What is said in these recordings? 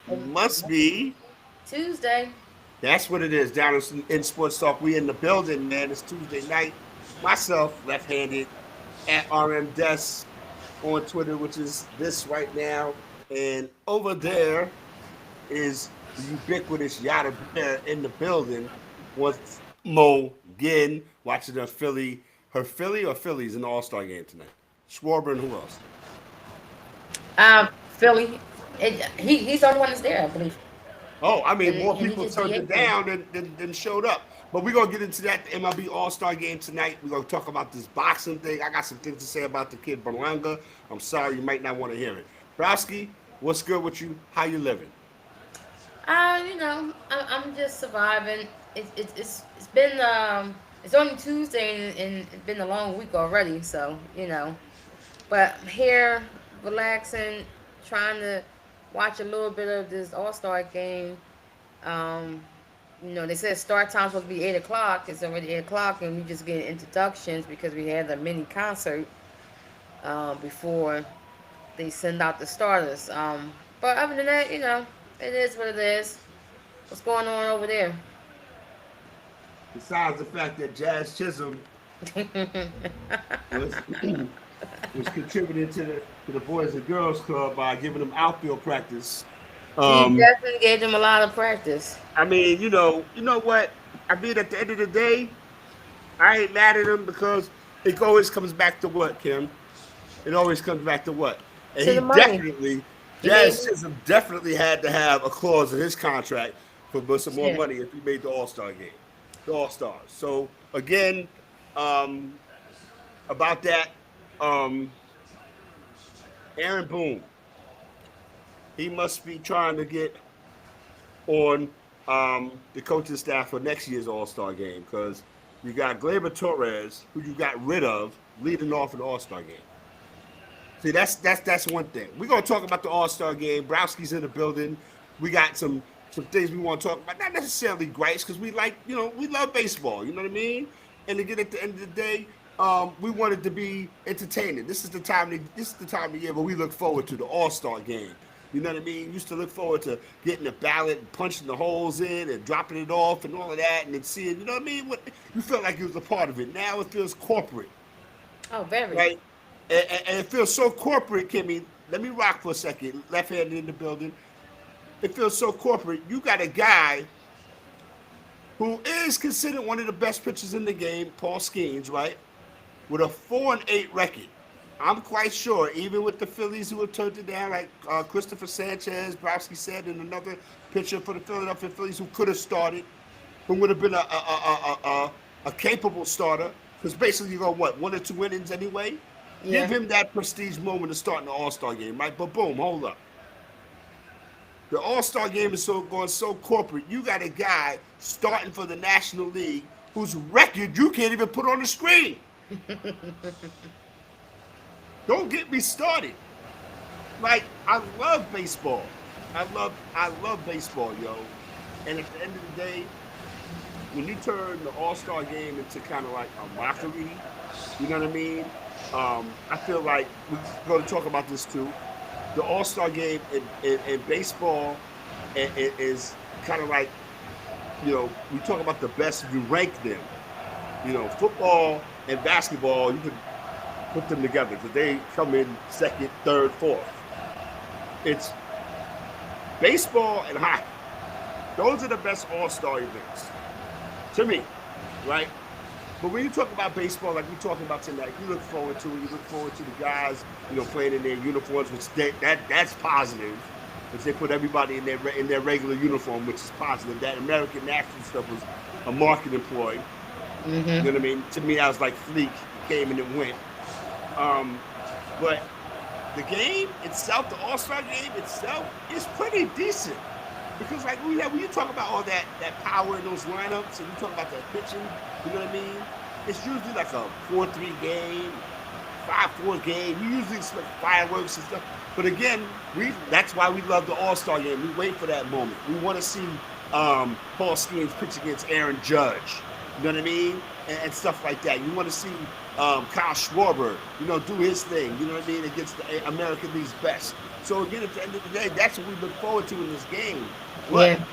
Must be. Tuesday. That's what it is. Down in Sports Talk, we in the building, man. It's Tuesday night. Myself, left-handed, at RM Desk on Twitter, which is this right now. And over there is the ubiquitous Yada Bear in the building with Mo Ginn watching her Philly or Phillies in the All-Star game tonight. Schwarber and who else? Philly. He's the only one that's there, I believe. Oh, I mean, more And he people just turned it DH'd him. down than showed up. But we're gonna get into that the MLB All Star Game tonight. We're gonna talk about this boxing thing. I got some things to say about the kid Berlanga. I'm sorry, you might not want to hear it. Browski, what's good with you? How you living? I'm just surviving. It's been it's only Tuesday and it's been a long week already. So but I'm here relaxing, trying to watch a little bit of this All Star game. Um, they said start time's supposed to be 8 o'clock. It's already 8 o'clock, and we just getting introductions because we had a mini concert before they send out the starters. But other than that, it is what it is. What's going on over there? Besides the fact that Jazz Chisholm was was contributing to the Boys and Girls Club by giving them outfield practice. He Um, definitely gave them a lot of practice. I mean, you know what? I mean, at the end of the day, I ain't mad at him because it always comes back to what, Kim? It always comes back to what? And To he the money. definitely, He made Jazz Chisholm definitely had to have a clause in his contract for some more yeah. money if he made the All Star game, the All Stars. So again, um, about that, um, Aaron Boone, he must be trying to get on the coaching staff for next year's All Star game because you got Gleyber Torres, who you got rid of, leading off in the All Star game. See, that's one thing. We're gonna talk about the All Star game. Browski's in the building. We got some things we want to talk about. Not necessarily gripes, because we like, we love baseball. You know what I mean? And again, at the end of the day, we want it to be entertaining. This is the time of year where we look forward to the All Star game. You know what I mean? Used to look forward to getting the ballot, and punching the holes in, and dropping it off, and all of that, and then seeing. You know what I mean? What you felt like you was a part of it. Now it feels corporate, Oh, very. right? And it feels so corporate, Kimmy. Let me rock for a second. Left handed in the building. It feels so corporate. You got a guy who is considered one of the best pitchers in the game, Paul Skeens, right? With a 4-8 record. I'm quite sure, even with the Phillies who have turned it down, like Christopher Sanchez, Browski said, and another pitcher for the Philadelphia Phillies who could have started, who would have been a capable starter, because basically you go, what, 1 or 2 innings anyway? Give Yeah. him that prestige moment of starting the All Star game, right? But boom, hold up. The All Star game is going so corporate. You got a guy starting for the National League whose record you can't even put on the screen. Don't get me started. Like, I love baseball. I love baseball, yo. And at the end of the day, when you turn the All Star game into kind of like a mockery, you know what I mean? I feel like we're going to talk about this too. The All Star game in baseball is kind of like, we talk about the best, you rank them. Football and basketball, you could put them together because they come in second, third, fourth. It's baseball and hockey. Those are the best All Star events to me, right? But when you talk about baseball, like we're talking about tonight, you look forward to it. You look forward to the guys, playing in their uniforms, which that's positive. Because they put everybody in their regular uniform, which is positive. That American national stuff was a marketing ploy. You know what I mean? To me, I was like Fleek came and it went. Um, but the game itself, the All Star game itself, is pretty decent. Because like when you talk about all that power in those lineups, and you talk about that pitching, you know what I mean? It's usually like a 4-3 game, 5-4 game. You usually expect fireworks and stuff. But again, that's why we love the All Star game. We wait for that moment. We want to see Paul Skeens pitch against Aaron Judge. You know what I mean? And stuff like that. You want to see Kyle Schwarber, do his thing. You know what I mean? Against the American League's best. So again, at the end of the day, that's what we look forward to in this game. But Yeah.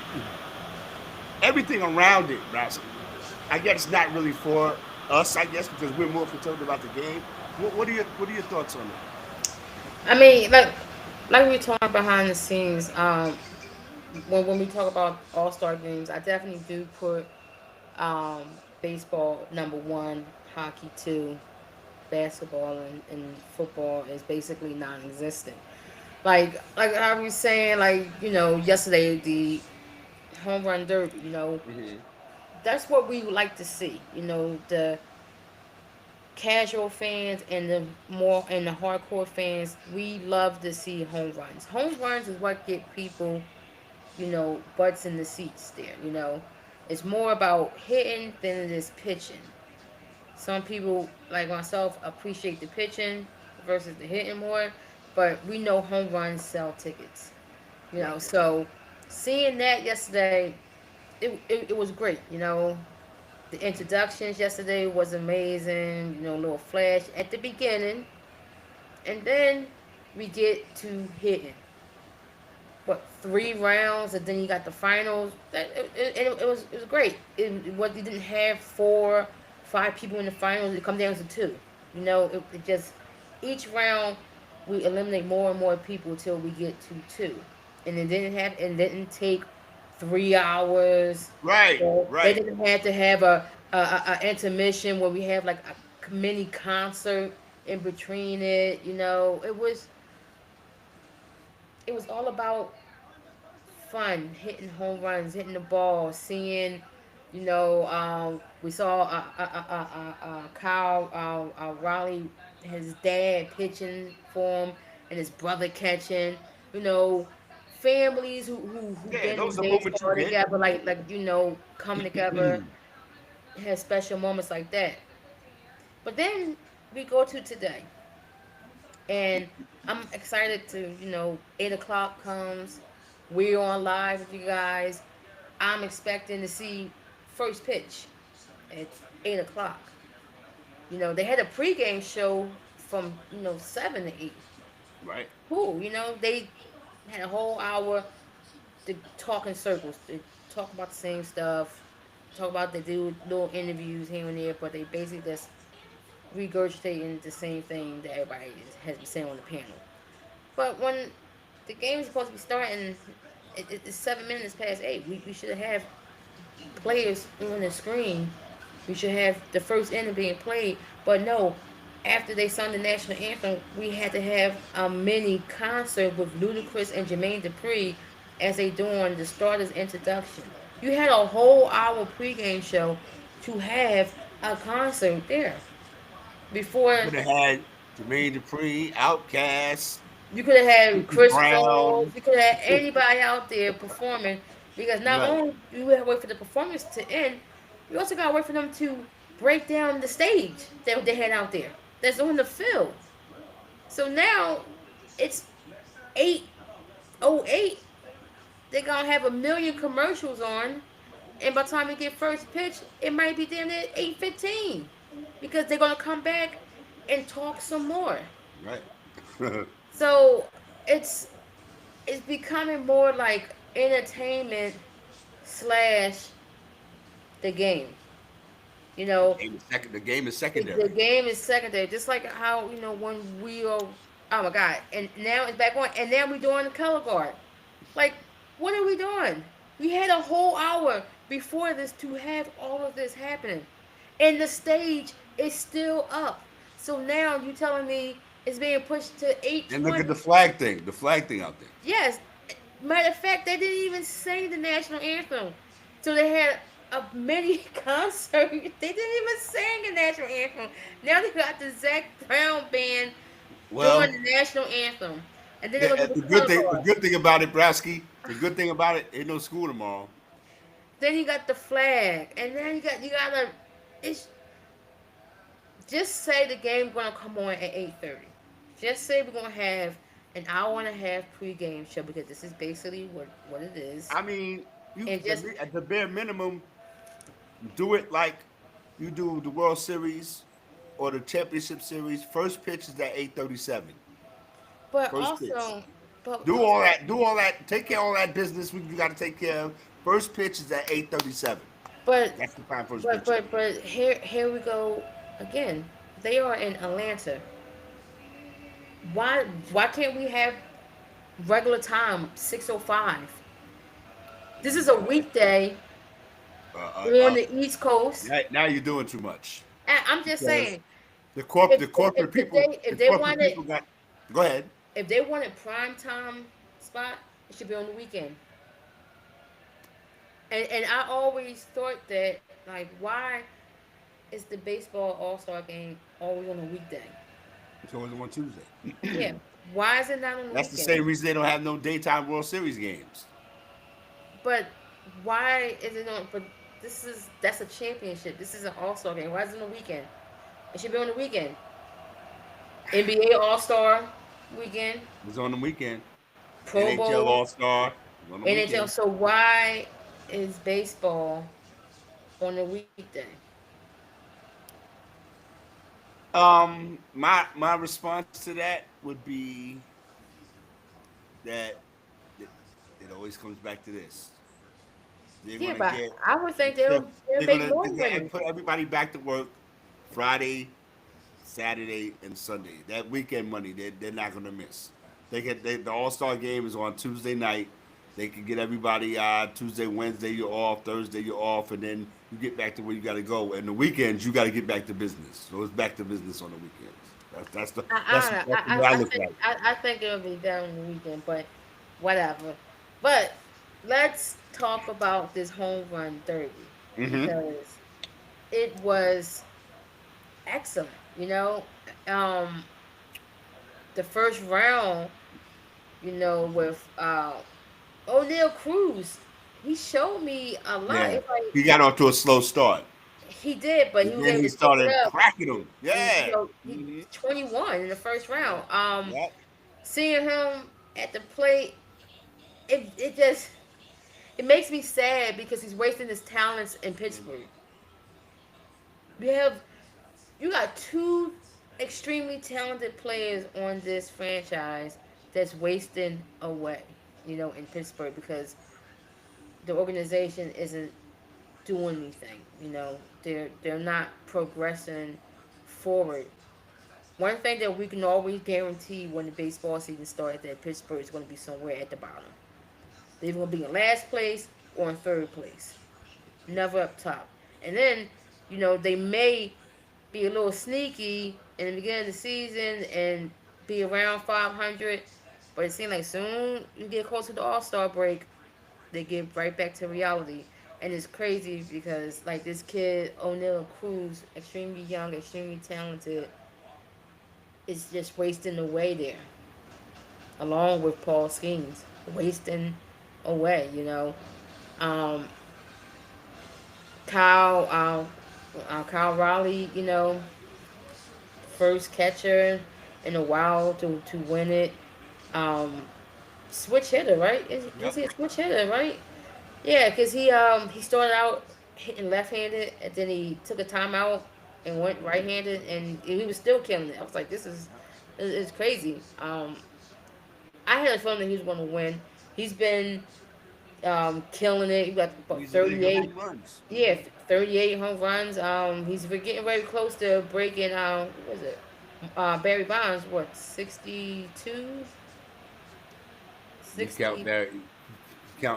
everything around it, Rasky, I guess it's not really for us. I guess because we're more concerned about the game. What are your thoughts on that? I mean, like we talking behind the scenes. When we talk about All Star games, I definitely do put um, baseball number one, hockey two, basketball and football is basically non-existent. Like I was saying, like yesterday the home run derby. Hmm. That's what we would like to see. The casual fans and the hardcore fans, we love to see home runs. Home runs is what get people, butts in the seats there. It's more about hitting than it is pitching. Some people like myself appreciate the pitching versus the hitting more, but we know home runs sell tickets. Right. So seeing that yesterday, it was great. The introductions yesterday was amazing. A little flash at the beginning, and then we get to hitting. What, 3 rounds, and then you got the finals. It was great. What you didn't have 4, 5 people in the finals. It come down to two. It just each round we eliminate more and more people until we get to two, and it didn't take 3 hours. Right. So they Right. didn't have to have a intermission where we have like a mini concert in between it. It was all about fun, hitting home runs, hitting the ball, seeing, we saw Kyle Riley, his dad pitching for him, and his brother catching. You know, families who Yeah, been in those are moments you baseball get. together, coming together, had special moments like that. But then we go to today, and I'm excited to 8 o'clock comes. We're on live with you guys. I'm expecting to see first pitch at 8 o'clock. They had a pregame show from 7 to 8. Right. Cool. They had a whole hour to talk in circles. They talk about the same stuff. Talk about they do little interviews here and there, but they basically just regurgitating the same thing that everybody has been saying on the panel. But when the game is supposed to be starting, it's 7 minutes past 8. We should have players on the screen. We should have the first inning being played. But no, after they sung the national anthem, we had to have a mini concert with Ludacris and Jermaine Dupri as they doing the starters introduction. You had a whole hour pregame show to have a concert there before. Could have had Jermaine Dupri, Outkast, You could have had Chris Chris Falls. Brown. You could have had anybody out there performing, because not Right. only you have to wait for the performance to end, you also got to wait for them to break down the stage that they had out there. That's on the field. So now it's 8:08. They're gonna have a million commercials on, and by the time we get first pitch, it might be damn near 8:15, because they're gonna come back and talk some more. Right. So it's it's becoming more like entertainment slash the game. You know, The game is the secondary. game is secondary, just like how when we are. Oh my god! And now it's back on, and now we're doing the color guard. Like, what are we doing? We had a whole hour before this to have all of this happening, and the stage is still up. So now you telling me it's being pushed to eight And look at twenty? the flag thing out there. Yes. Matter of fact, they didn't even sing the national anthem. So they had a mini concert. They didn't even sing the national anthem. Now they got the Zach Brown band doing Well, the national anthem. And then they're gonna do the the color the guard. good thing about it, Brasky, the good thing about it, ain't no school tomorrow. Then you got the flag. And then you gotta it's just say the game gonna come on at 8:30. Just say we're gonna have an hour and a half pregame show, because this is basically what it is. I mean, you And just at the bare minimum, do it like you do the World Series or the Championship Series. First pitch is at 8:37. But First pitch. also, Do all that. Do all that. Take care of all that business. You got to take care of. First pitch is at 8:37. but That's the time first but pitch is. but but here we go again. They are in Atlanta. Why can't we have regular time 6:05? This is a weekday Uh, uh, on uh, the East Coast. now you're doing too much And I'm just because saying, if the corporate people if they wanted got. Go ahead. if they wanted prime time spot, it should be on the weekend. And I always thought that, like, why is the baseball All Star game always on a weekday? It's always on Yeah, Tuesday. why is it not on the That's the weekend? same reason they don't have no daytime World Series games. But why is it on? But that's a championship. This is an All Star game. Why is it on the weekend? It should be on the weekend. NBA All Star weekend, It's on the weekend. Pro NHL Bowl, All Star on the NHL. weekend. So why is baseball on the weekday? My response to that would be that it, it always comes back to this. They're Yeah, gonna but get I would think they're, they'll make more they're gonna money. put everybody back to work Friday, Saturday, and Sunday. That weekend money they're not gonna miss. The All Star game is on Tuesday night. They can get everybody Tuesday, Wednesday you're off, Thursday you're off, and then you get back to where you got to go. And the weekends you got to get back to business. So it's back to business on the weekends. That's the way I look at it. I think it'll be done on the weekend, but whatever. But let's talk about this home run derby Mm-hmm. because it was excellent. You know, um, the first round, with O'Neal Cruz, he showed me a lot. Yeah, It's like he got off to a slow start, he did, but he and was then able he to pick it started up. cracking them. You Yeah. know, he Mm-hmm. 21 in the first round. Yep. Seeing him at the plate, it just it makes me sad because he's wasting his talents in Pittsburgh. You have you got two extremely talented players on this franchise that's wasting away, in Pittsburgh because the organization isn't doing anything. They're not progressing forward. One thing that we can always guarantee when the baseball season starts that Pittsburgh is going to be somewhere at the bottom. They're going to be in last place or in third place, never up top. And then, they may be a little sneaky in the beginning of the season and be around 500, but it seems like soon you get close to the All Star break, they get right back to reality. And it's crazy because, like, this kid, O'Neal Cruz, extremely young, extremely talented, is just wasting away there, along with Paul Skeens, wasting away. Um, Kyle, Kyle Raleigh, first catcher in a while to win it. Um, Switch hitter, right? Is Yep. he a switch hitter, right? Yeah, because he started out hitting left-handed, and then he took a timeout and went right-handed, and he was still killing it. I was like, this is it's crazy. I had a feeling that he was going to win. He's been killing it. He got about He's a league of 38. home runs. Yeah, 38 home runs. He's been getting very close to breaking. What is it? Barry Bonds, what, 62? You count 60, Barry,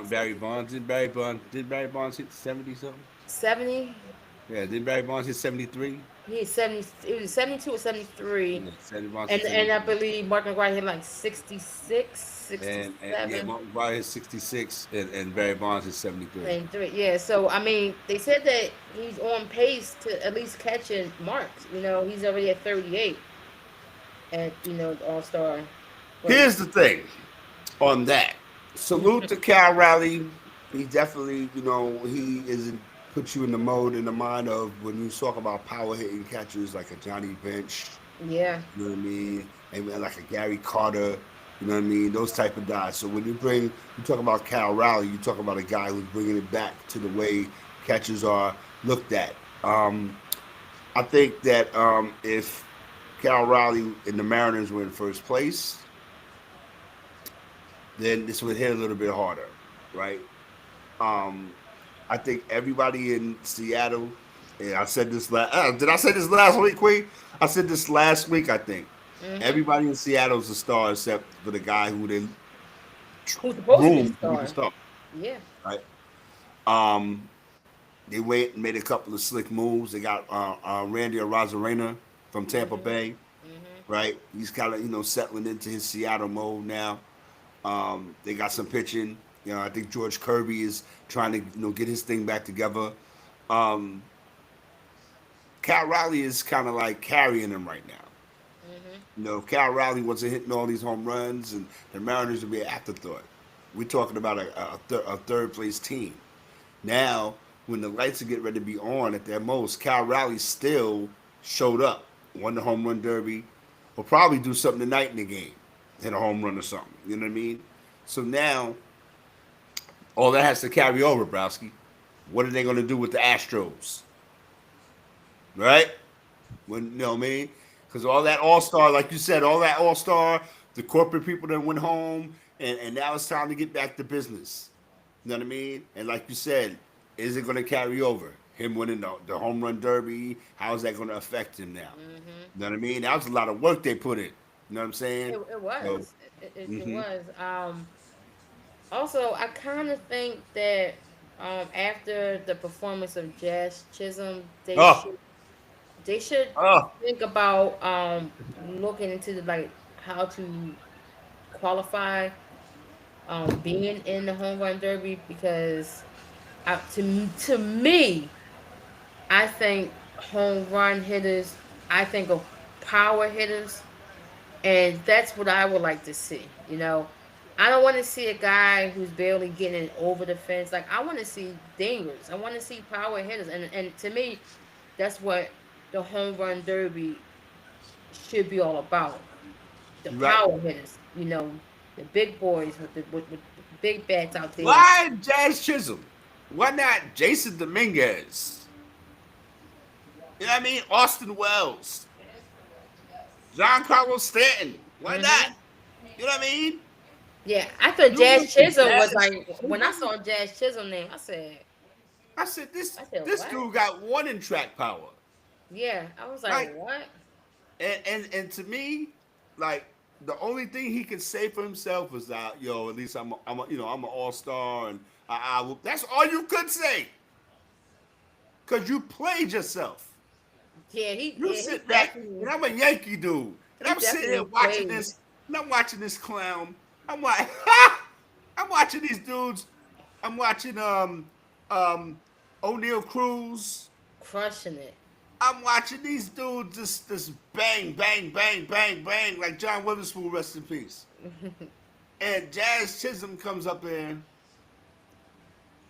Barry Bonds. Did Barry Bonds hit 70 something? 70? Yeah, did Barry Bonds hit 73? He had 70. It was 72 or 73. Yeah, 70 Bonds And hit and I 73. believe Mark McGuire hit like 66, And yeah, 67. Mark McGwire hit 66, and Barry Bonds hit 73. And three, yeah. So I mean, they said that he's on pace to at least catching marks. He's already at 38 at the All Star break. Here's the thing on that. Salute to Cal Raleigh. He definitely, he is put you in the mode, in the mind of when you talk about power hitting catchers like a Johnny Bench, Yeah, you know what I mean, and like a Gary Carter, you know what I mean, those type of guys. So when you talk about Cal Raleigh, you talk about a guy who's bringing it back to the way catchers are looked at. I think that if Cal Raleigh and the Mariners were in first place, then this would hit a little bit harder, right? Um, I think everybody in Seattle, and I said this last. Did I say this last week, Queen? I said this last week. I think Hmm. everybody in Seattle is a star except for the guy who they Who's supposed to be the groomed to be the star? star, Yeah. right? Um, they went and made a couple of slick moves. They got Randy Arozarena from Tampa Hmm. Bay, Hmm. right? He's kind of settling into his Seattle mode now. They got some pitching. I think George Kirby is trying to get his thing back together. Um, Cal Raleigh is kind of like carrying him right now. Hmm. If Cal Raleigh wasn't hitting all these home runs, and the Mariners would be an afterthought. We're talking about a third place team. Now, when the lights are getting ready to be on at their most, Cal Raleigh still showed up, won the home run derby, will probably do something tonight in the game, hit a home run or something. You know what I mean? So now, all that has to carry over, Browski. What are they going to do with the Astros? Right? When you know what I mean? Because all that all star, like you said, all that all star, the corporate people that went home, and now it's time to get back to business. You know what I mean? And like you said, is it going to carry over? Him winning the home run derby, how is that going to affect him now? Hmm. You know what I mean? That was a lot of work they put in. You know what I'm saying? It So, was. It mm-hmm. was. Also, I kind of think that after the performance of Jazz Chisholm, Oh, they should oh, think about looking into like how to qualify being in the home run derby because to me, I think home run hitters, I think of power hitters, and that's what I would like to see. I don't want to see a guy who's barely getting over the fence. Like I want to see dingers. I want to see power hitters, and to me, that's what the home run derby should be all about. The you're right. power hitters, the big boys with the big bats out there. Why Jazz Chisholm? Why not Jason Dominguez? You know what I mean? Austin Wells, John Carlos Stanton. Why not? Hmm. You know what I mean? Yeah, I thought You Jazz went to Chisholm was Jazz like when I Chisholm? saw Jazz Chisholm name, I said this I said this what? dude got one in track power. Yeah, I was like Like what? and to me, like the only thing he could say for himself was that at least I'm an all star and that's all you could say because you played yourself. You Yeah, sit back and I'm a Yankee dude and he I'm sitting here definitely watching played this and I'm watching this clown. I'm like, I'm watching these dudes. I'm watching um O'Neal Cruz. crushing it. I'm watching these dudes just bang, bang, bang, bang, bang, like John Witherspoon, rest in peace. And Jazz Chisholm comes up in,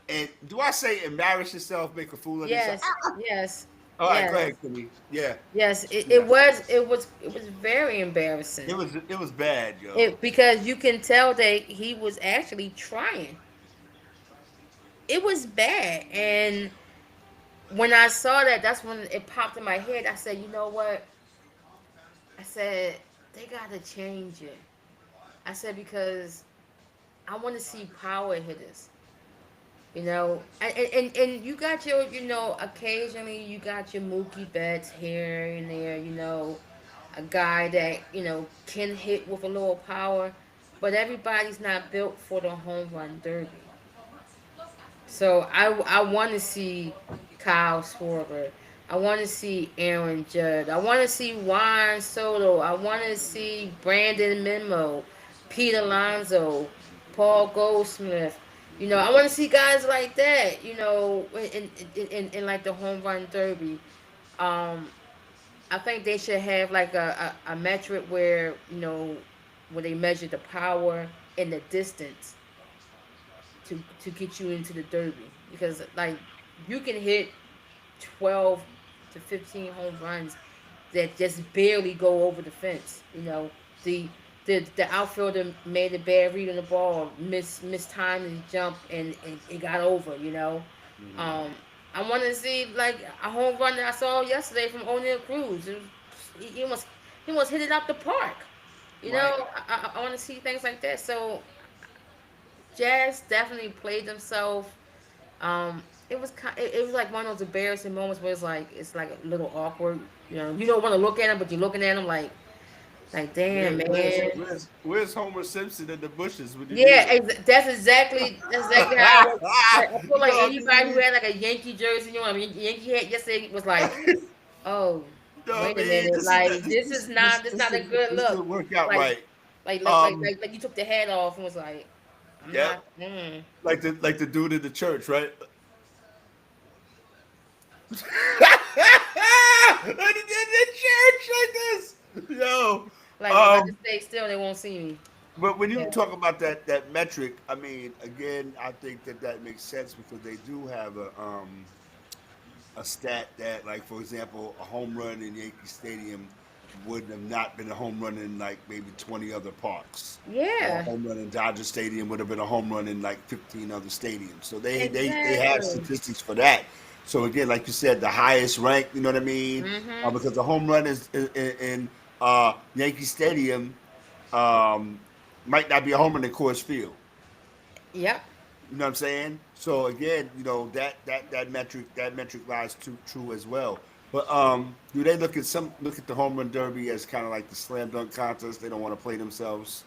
and do I say embarrass yourself, make a fool of yourself? Yes, yes, All right, go yes, ahead, Kimmy. Yeah, yes. yeah. It was very embarrassing. It was bad, yo. It because you can tell that he was actually trying. It was bad, and when I saw that, that's when it popped in my head. I said, you know what? I said they gotta change it. I said because I want to see power hitters. And you got your, occasionally you got your Mookie Betts here and there, a guy that, can hit with a little power, but everybody's not built for the home run derby. So I want to see Kyle Schwarber. I want to see Aaron Judd. I want to see Juan Soto. I want to see Brandon Memo, Pete Alonso, Paul Goldsmith. I want to see guys like that. In like the home run derby. Um, I think they should have like a metric where they measure the power and the distance to get you into the derby because like you can hit 12 to 15 home runs that just barely go over the fence. The the outfielder made a bad read on the ball, mistimed his jump, and it got over. Mhm. Um, I want to see like a home run that I saw yesterday from O'Neal Cruz. He almost hit it out the park. Right. I want to see things like that. So Jazz definitely played themselves. It was like one of those embarrassing moments where it's like a little awkward. You don't want to look at him, but you're looking at him like damn man. Where's Homer Simpson in the bushes when you need Yeah, him? that's exactly how it was. Like, I feel You like know what I anybody who mean? had like a Yankee jersey, Yankee hat yesterday was like, oh, You know what wait I a mean? minute, like this not a good This look. didn't work out Like right. like like like Um, like, like you took the hat off and was like, I'm yeah, not. Mm. like the dude in the church, right? In the church like this, yo. Like if I Um, just stay still, they won't see me. but when you Yeah. talk about that metric, I mean, again, I think that makes sense because they do have a stat that, like, for example, a home run in Yankee Stadium would have not been a home run in like maybe 20 other parks, or a Yeah. home run in Dodger Stadium would have been a home run in like 15 other stadiums. So they have Exactly. statistics for that. So again, like you said, the highest rank, you know what I mean? Mhm. Because the home run is in Yankee Stadium um, might not be a home run in Coors Field. Yep. You know what I'm saying? So again, that metric lies true as well. But do they look at the home run derby as kind of like the slam dunk contest? They don't want to play themselves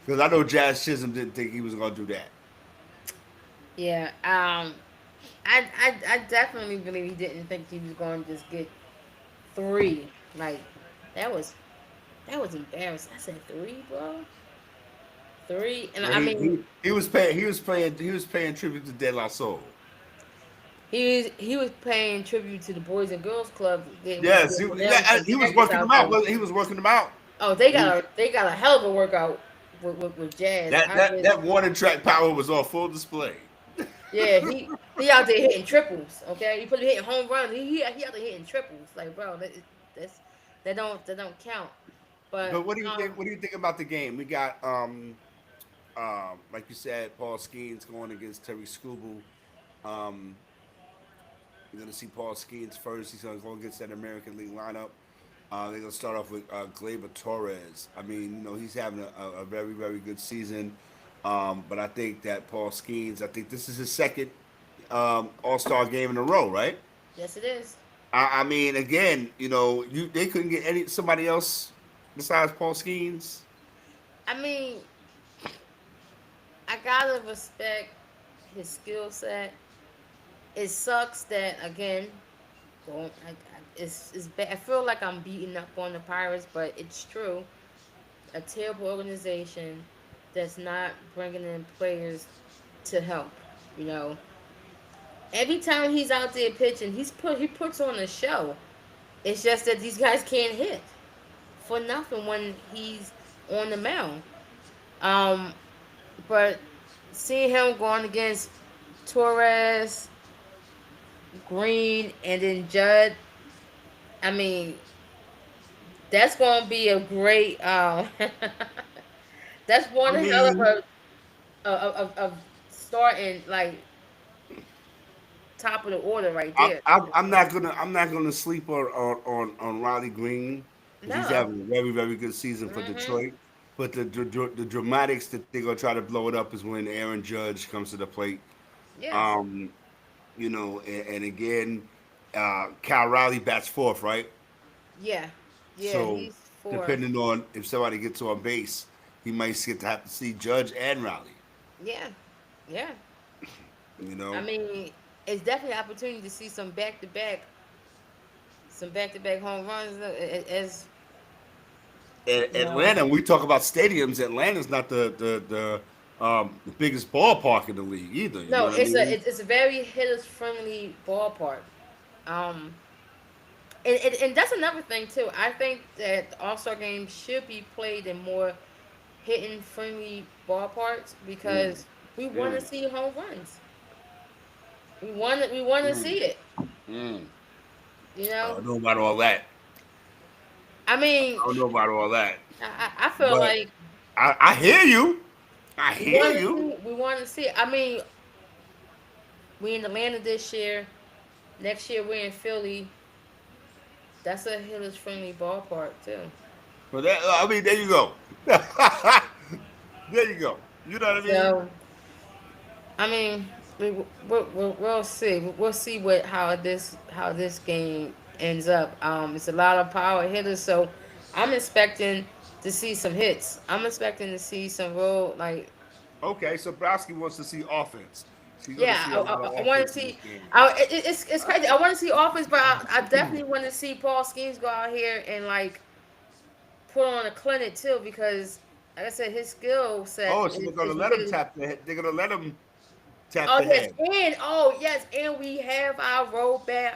because I know Jazz Chisholm didn't think he was going to do that. Yeah. I definitely believe he didn't think he was going to just get three. Like that was that was embarrassing. I said three, bro. Three, and Well, I mean, he was paying tribute to De La Soul. he was paying tribute to the Boys and Girls Club Yes, when there was some he was jackets working out them out. there. He was working them out. Oh, He, they got a hell of a workout with Jazz. that warning track power was on full display. Yeah, he out there hitting triples. Okay, he put hitting home runs. He out there hitting triples. Like bro, that's that don't count. But But what do you think? What do you think about the game? We got like you said, Paul Skeens going against Terry Scoobel. Um, you're gonna see Paul Skeens first. He's gonna go against that American League lineup. They're gonna start off with Gleyber Torres. I mean, he's having a very very good season. But I think that Paul Skeens, I think this is his second All Star game in a row, right? yes, it is. I mean, again, they couldn't get somebody else besides Paul Skeens. I mean, I gotta respect his skill set. It sucks that again, don't it's bad. I feel like I'm beating up on the Pirates, but it's true. A terrible organization that's not bringing in players to help. You know, every time he's out there pitching, he puts on a show. It's just that these guys can't hit for nothing when he's on the mound. Um, but seeing him going against Torres, Green, and then Judd, I mean, that's going to be a great. That's one I hell of mean, a starting like top of the order right there. I'm not gonna sleep on Riley Green because he's No. having a very very good season for Mhm. Detroit. But the dramatics that they're gonna try to blow it up is when Aaron Judge comes to the plate. Yes. Um, and again, Cal Riley bats fourth, right? Yeah. Yeah. So He's fourth. depending on if somebody gets on base, he might get to have to see Judge and Riley. Yeah. Yeah. You I know, mean, it's definitely an opportunity to see some back to back home runs. As you know, Atlanta. When we talk about stadiums, Atlanta's not the biggest ballpark in the league either. You know no, what I mean? it's a very hitters friendly ballpark. Um, and that's another thing too. I think that the All Star game should be played in more hitting friendly ballparks Mm, because we want to mm, see home runs. We want to mm, see it. mm. You I know, don't know about all that. I mean, I don't know about all that. I feel But like I hear you. I we hear want to you. see. We want to see it. I mean, we in Atlanta this year. Next year we're in Philly. That's a hitters friendly ballpark too. But I mean, there you go. There you go. You know what I mean? So I mean, we'll see. We'll see what how this game ends up. It's a lot of power hitters, so I'm expecting to see some hits. I'm expecting to see some real like Okay, so Browski wants to see offense. So you're going to yeah. see a lot of I want to offense in this see. game. It's All crazy. right. I want to see offense, but I definitely want to see Paul Skeens go out here and like put on a clinic too because. Like I said, his skill set Oh, so they're going to is let him really. tap the head. They're going to let him tap Oh the yes, head. and we have our robot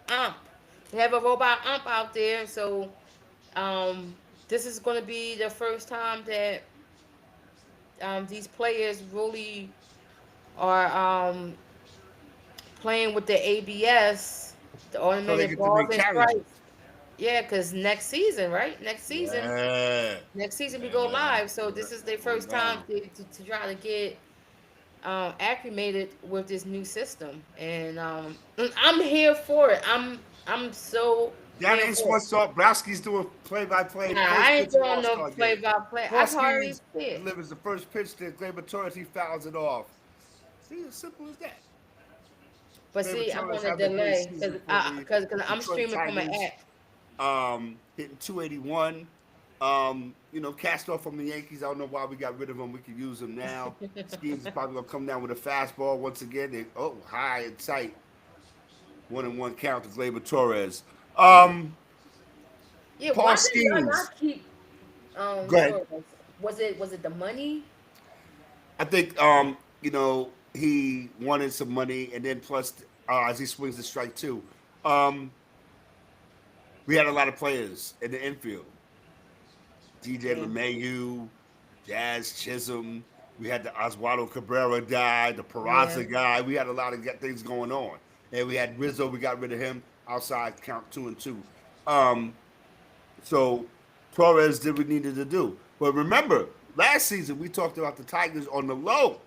ump. We have a robot ump out there, so um, this is going to be the first time that these players really are playing with the ABS, the So they automated get to balls make and carries. strikes. Yeah, because next season, right? Yeah. Next season we go Yeah. live. So this is their Going first time down. to try to get acclimated with this new system, and I'm here for it. I'm so That here ain't for it. what's up. Browski's doing play-by-play, Nah, first I ain't pitch of doing no All-Star play game. by play. I Paul can already Skeens see it. delivers the first pitch to Gleyber Torres. He fouls it off. See, as simple as that. But Gleyber see, I'm Torres on a having a great delay season because for the I'm Detroit streaming from an Tigers. app. Hitting 281. Cast off from the Yankees. I don't know why we got rid of him. We could use him now. Skeens is probably gonna come down with a fastball once again. High and tight. 1-1 count to Gleyber Torres. Um, Yeah, Paul why did y'all Skeens. not keep Go ahead. Torres? Was it the money? I think he wanted some money, and then plus as he swings the strike too, um, we had a lot of players in the infield. DJ Yeah, LeMahieu, Jazz Chisholm. We had the Oswaldo Cabrera guy, the yeah. Peraza guy. We had a lot of things going on, and we had Rizzo. We got rid of him outside count 2-2. Um, so Torres did what we needed to do. But remember, last season we talked about the Tigers on the low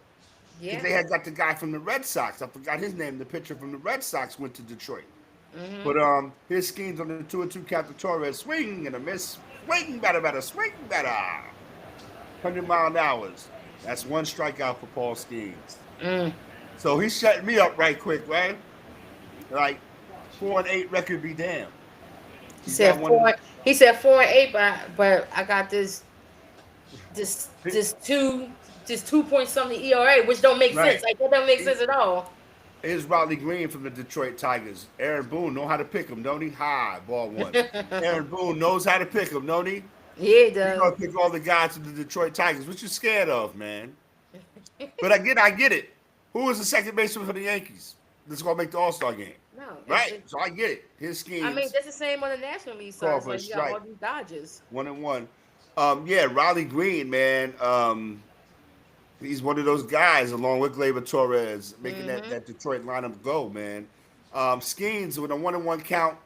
because Yeah. they had got the guy from the Red Sox. I forgot his name. The pitcher from the Red Sox went to Detroit. Mhm. But his schemes on the 2-2 count to Torres, swing and a miss, swing better, swing better. 100 mile an hour. That's one strikeout for Paul Skeens. Mm. So he's shutting me up right quick, right? Like 4-8 record be damned. He He's got said one. four. He said 4-8, but I got this this two this 2 point something ERA, which don't make Right. sense. Like that don't make sense at all. Here's Riley Green from the Detroit Tigers. Aaron Boone know how to pick him, don't he? High, ball one. Aaron Boone knows how to pick him, don't he? Yeah, it He's does. gonna pick all the guys from the Detroit Tigers. What you scared of, man? But I get it. Who was the second baseman for the Yankees? That's gonna make the All-Star game, No, right? So I get it. His I mean schemes that's the same on the National League side. call It's for a like you got all strike. these Dodgers. 1-1. Yeah, Riley Green, man. He's one of those guys, along with Gleyber Torres, making that, Mhm. that Detroit lineup go, man. Skeens with a 1-1 count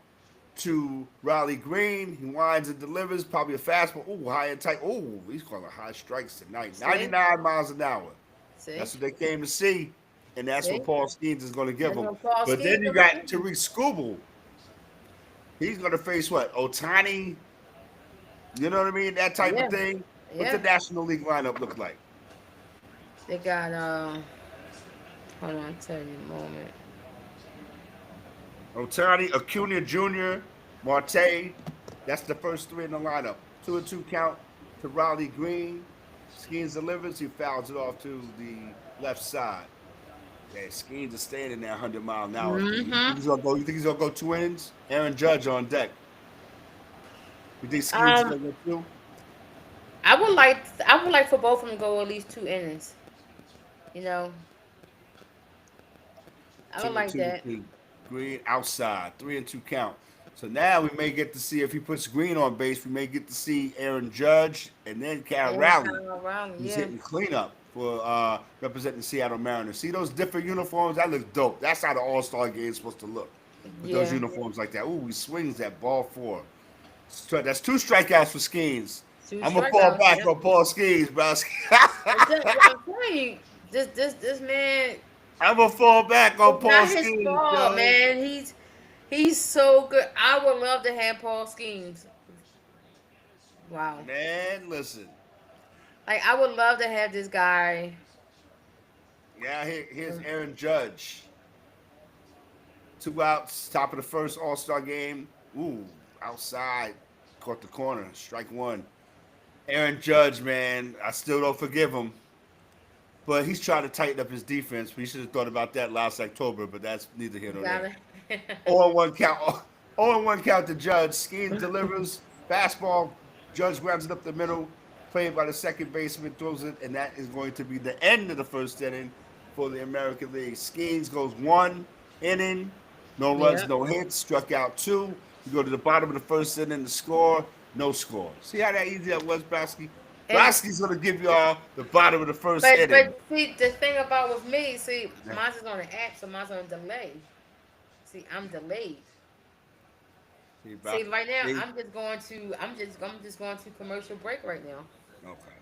to Riley Green. He winds and delivers, probably a fastball. Ooh, high and tight. Ooh, he's calling high strikes tonight. See, 99 miles an hour. see, That's what they came to see, and that's what see. Paul Skeens is going to give That's him. what Paul But Skeens then you gonna got do. Tariq Skubal. He's going to face what? Otani? You know what I mean? That type of Yeah, thing. What's the yeah. National League lineup look like? They got hold on, I'll tell you in a moment. Otani, Acuna Jr., Marte. That's the first three in the lineup. 2-2 count to Riley Green. Skeens delivers. He fouls it off to the left side. Yeah, Skeens is staying in that 100 mile an hour thing. You think Mm-hmm. he's gonna go? You think he's gonna go 2 innings? Aaron Judge on deck. You think Skeens is Um, gonna go two? I would like for both of them to go at least 2 innings. You know, I would Two and like two that. to Green outside. 3-2 count. So now we may get to see if he puts Green on base. We may get to see Aaron Judge and then Cal And Raleigh, Kyle Rowland, who's yeah, hitting cleanup for representing the Seattle Mariners. See those different uniforms? That looks dope. That's how the All Star game is supposed to look with those yeah. uniforms like that. Ooh, he swings that ball four. So that's two strikeouts for Skeens. Two I'm gonna fall strikeouts. back Yep. on Paul Skeens, bro. I'm telling you, this man. I'm gonna fall back on It's Paul not his Skeens, fault, yo. man. He's so good. I would love to have Paul Skeens. Wow. Man, listen. Like I would love to have this guy Yeah, here's Aaron Judge. 2 outs, top of the first All Star game. Ooh, outside, caught the corner, strike one. Aaron Judge, man, I still don't forgive him, but he's trying to tighten up his defense. We should have thought about that last October, but that's neither here You nor got there. it. 0-1 count. 0-1 count to Judge. Skeen delivers fastball. Judge grabs it up the middle. Played by the second baseman, throws it, and that is going to be the end of the first inning for the American League. Skeens goes 1 inning, no runs, Yeah. no hits, struck out 2. You go to the bottom of the first inning, the score, no score. See how that easy that was, Brasky? And Brasky's going to give you all the bottom of the first but inning. see the thing about with me, see, mine's is on the app, so mine's on delay. See, I'm delayed. See, See, right now see? I'm just going to commercial break right now. Okay.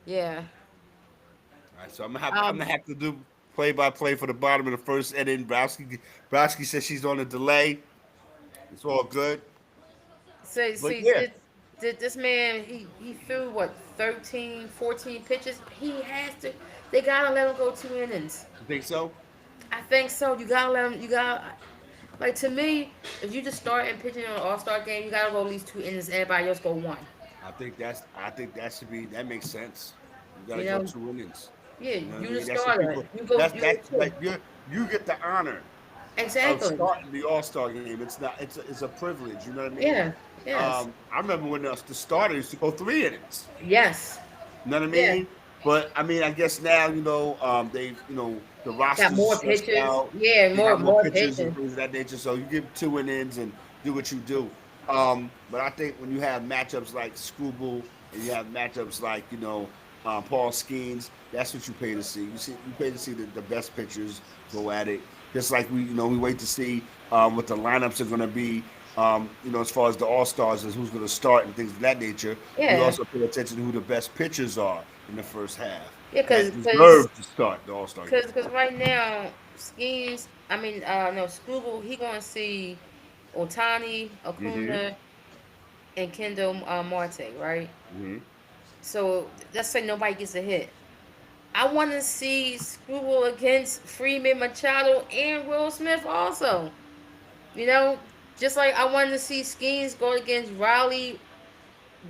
Yeah. All right, so I'm gonna Um. have to do play by play for the bottom of the first inning. Browski says she's on a delay. It's all good, So but see, yeah, did this man he threw what 13, 14 pitches. He has to. They gotta let him go 2 innings. you think so? I think so. You gotta let him. You gotta. Like to me, if you just start and pitching in an All Star game, you gotta go at least 2 innings. Everybody else go one. I think that should be that makes sense. You gotta You go know, 2 innings. yeah, You know what I you the mean? That's what starter. people. You go. You go That's two. like you get the honor of Exactly. starting the All Star game. It's not. It's a privilege. You know what I mean? Yeah. Yes. I remember when the starter used to go 3 innings. Yes. You know what I Yeah. mean? But I mean, I guess now they've the Got rosters are more stretched pitches. out. Yeah. They More got more more pitchers and pitches. things of that nature. So you give 2 innings and do what you do. But I think when you have matchups like Scooble and you have matchups like Paul Skeens, that's what you pay to see. You pay to see the best pitchers go at it. Just like we wait to see what the lineups are going to be. As far as the All Stars is who's going to start and things of that nature. We Yeah. also pay attention to who the best pitchers are in the first half Yeah. that Cause deserve to start the All Star game. Cause right now, schemes. I mean, no, Scooble. He gonna see Otani, Mm-hmm. Acuna, and Kendall Marte, right? Mm-hmm. So let's say nobody gets a hit. I want to see Scooble against Freeman Machado and Will Smith also. You know, just like I wanted to see Skeens go against Riley,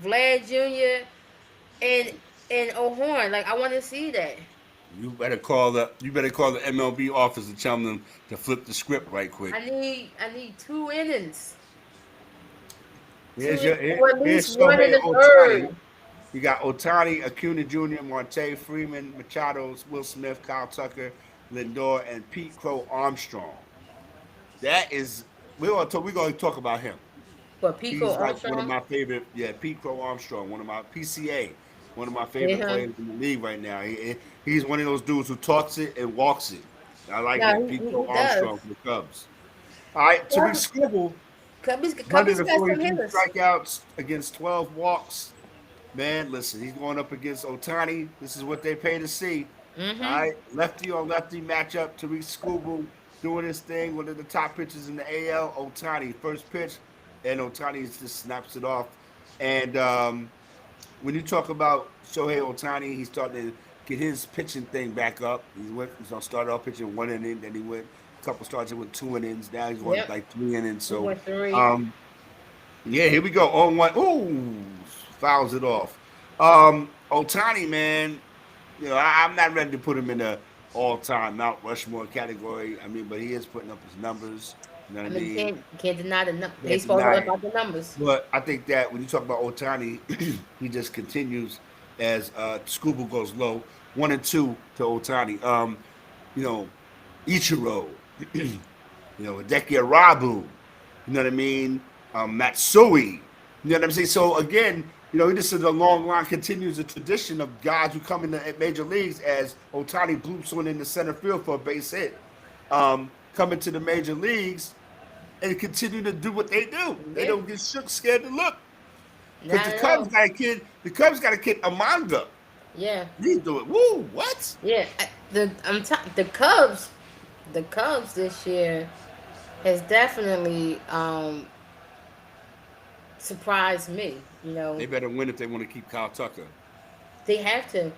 Vlad Jr. and O'Horn. Like I want to see that. You better call the MLB office and tell them to flip the script right quick. I need 2 innings. Here's your Or at here's least one in Shohei the Otani. third. You got Otani, Acuna Jr., Marte, Freeman, Machado, Will Smith, Kyle Tucker, Lindor, and Pete Crow Armstrong. That is we're going to talk about him. But Pico He's like one of Armstrong, my favorite. Yeah, Pete Crow Armstrong, one of my PCA, one of my favorite yeah. players in the league right now. He's one of those dudes who talks it and walks it. I like No, that. Pete he Crow does. Armstrong for the Cubs. All right, Tariq Yeah. Skubal, Cubby's got some 143 hitters. strikeouts against 12 walks. Man, listen, he's going up against Otani. This is what they pay to see. All Mm-hmm. right, lefty on lefty matchup. Tariq Skubal doing his thing. One of the top pitchers in the AL. Otani, first pitch, and Otani just snaps it off. And when you talk about Shohei Otani, he's starting to get his pitching thing back up. He's gonna start off pitching 1 inning, then he went a couple starts. He went 2 innings. Now he's going Yep. like 3 innings. He So went three. um, yeah, here we go. On one. Ooh, fouls it off. Otani, man, I'm not ready to put him in the all-time Mount Rushmore category. I mean, but he is putting up his numbers. You know what I I mean, mean? can't deny the Can't baseball's all deny it. about the numbers. But I think that when you talk about Otani, he just continues as Scuba goes low. 1 and 2 to Otani. You know, Ichiro, Hideki Arabu, you know what I mean? Matsui, you know what I'm saying? So again, this is a long line continues the tradition of guys who come in the major leagues as Otani bloops one in the center field for a base hit, coming to the major leagues and continue to do what they do. They Yeah, don't get shook, scared to look. Because not at all. The Cubs got a kid, Amanda. Yeah, He's doing woo, what? yeah. The Cubs this year has definitely surprised me. They better win if they want to keep Kyle Tucker. They have to.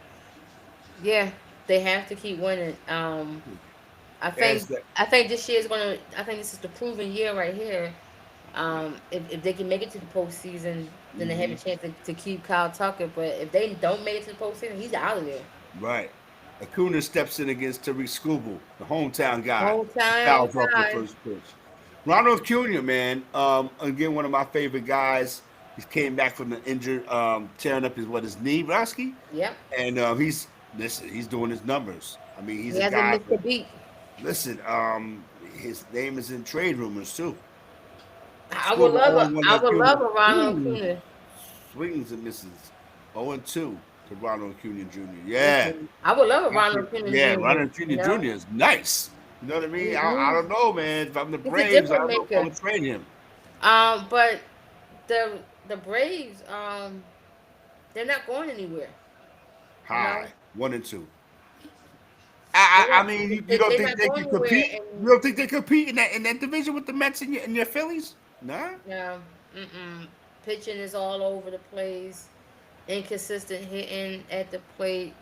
Yeah, They have to keep winning. I As think the I think this year is gonna. I think this is the proven year right here. If they can make it to the postseason, then they have a hmm chance to keep Kyle Tucker. But if they don't make it to the postseason, he's out of there. right. Acuna steps in against Tariq Skubal, the hometown guy. Whole He time, fouls off the time. first pitch. Ronald Acuna, man, again one of my favorite guys. He came back from the injured, tearing up his knee, Roski, Yep, and he's doing his numbers. I mean, he's he a hasn't guy missed a that beat. listen. His name is in trade rumors too. I would Scored love a 0-1 I to would Acuna. love a Ronald Ooh, Acuna. swings and misses. 0-2 to Ronald Acuna Jr. Yeah. Listen, I would love a Ronald Acuna Yeah, Jr. Ronald You Acuna know, Jr. is nice. You know what I mean? I hmm don't know, man. If I'm the he's a Braves, I difference don't know if I maker. would trade him. But the Braves, they're not going anywhere. You know, High. 1-2. they're I not mean, you don't they're think not they going can anywhere. compete? You And don't think they compete in that division with the Mets and your Phillies? Nah. yeah, pitching is all over the place. Inconsistent hitting at the plate.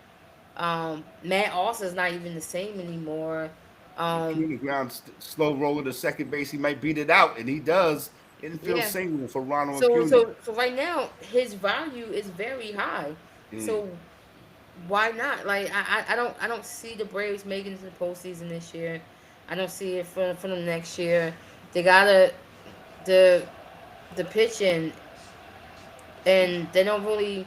Matt Austin's not even the same anymore. Um, Acuna ground slow roller to second base. He might beat it out, and he does. Infield yeah. single for Ronald So Acuna. so so right now his value is very high. Mm. So why not? Like I don't see the Braves making it to the postseason this year. I don't see it for them next year. They gotta the the pitching, and they don't really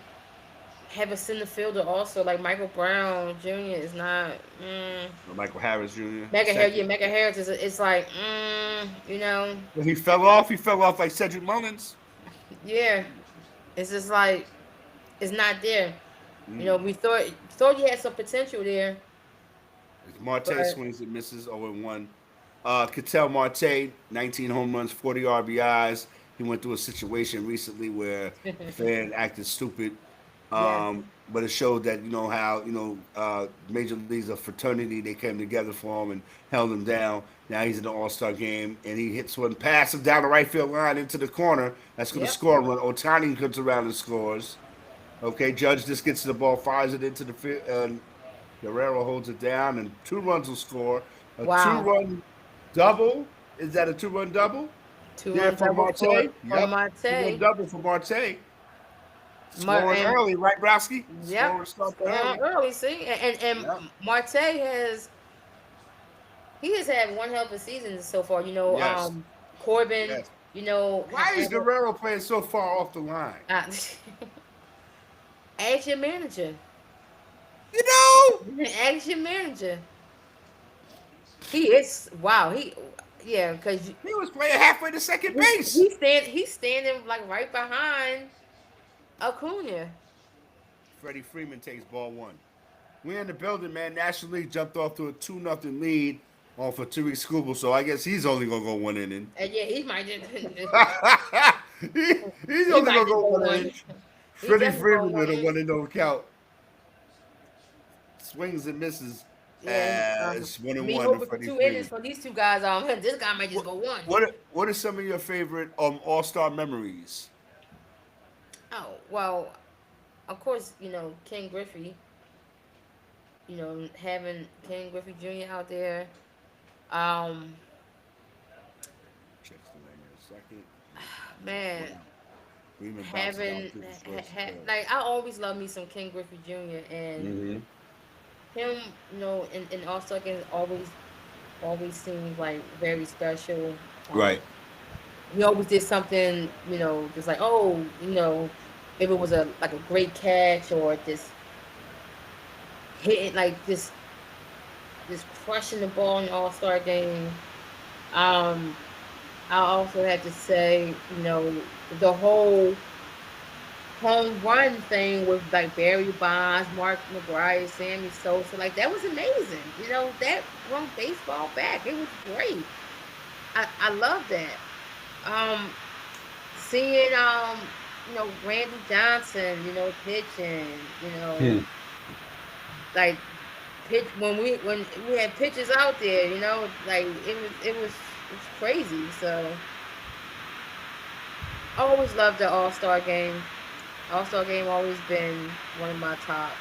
have a center fielder also like Michael Brown Jr. is not. Michael Harris Jr. Mega Hair, yeah, Second. Mega Harris is it's like you know, When he fell off, he fell off like Cedric Mullins. yeah, it's just like it's not there. You know, Mm. we thought you had some potential there, Marte but swings and misses 0-1. Ketel Marte, 19 home runs, 40 RBIs. He went through a situation recently where a fan acted stupid. yeah, But it showed that how major leagues of fraternity, they came together for him and held him down. Now he's in the All Star game and he hits one pass down the right field line into the corner. That's going to yep, score a run. Otani comes around and scores. Okay, Judge just gets to the ball, fires it into the field, and Guerrero holds it down, and 2 runs will score. A wow, two-run double. Is that a two-run double? two There run for double Marte. for Yep. Two-run Marte, double for Marte. Scoring And early, right, Browski? yep, Scoring starting going on early. early. See, Yep. Marte has had one hell of a season so far. You know, Yes. Corbin, Yes. you know, Why is Guerrero playing so far off the line? uh, ask your manager. You know, Ask your manager. He is wow. Yeah, because he was playing halfway to second base. he's standing like right behind Acuna. Freddie Freeman takes ball one. We're in the building, man. National League jumped off to a 2-0 lead on for Tariq Skubal, so I guess he's only gonna go one inning. And yeah, he might just He's he only might gonna just go go one one. inning. He Freddie definitely go Freeman with a one. 1-0 count. Swings and misses. Yeah, It's one and me one to hoping for Freddie two innings Freeman. for these two guys. This guy might just What go one. what are some of your favorite All Star memories? Oh well, of course Ken Griffey. Having Ken Griffey Jr. out there. Um, Checks the name in a second. man, Freeman bounces out having to the first. like I always love me some Ken Griffey Jr. and Mm-hmm. him. In All Star games always seemed like very special. Um, Right. he always did something, just like if it was a great catch or just hitting like this crushing the ball in the All Star game. Um, I also had to say, the whole home run thing with like Barry Bonds, Mark McGwire, Sammy Sosa, like that was amazing. That brought baseball back. It was great. I love that. Um, seeing Randy Johnson, pitching, Hmm. like pitch when we had pitchers out there, like it's crazy. So I always loved the All Star game. All Star game always been one of my tops.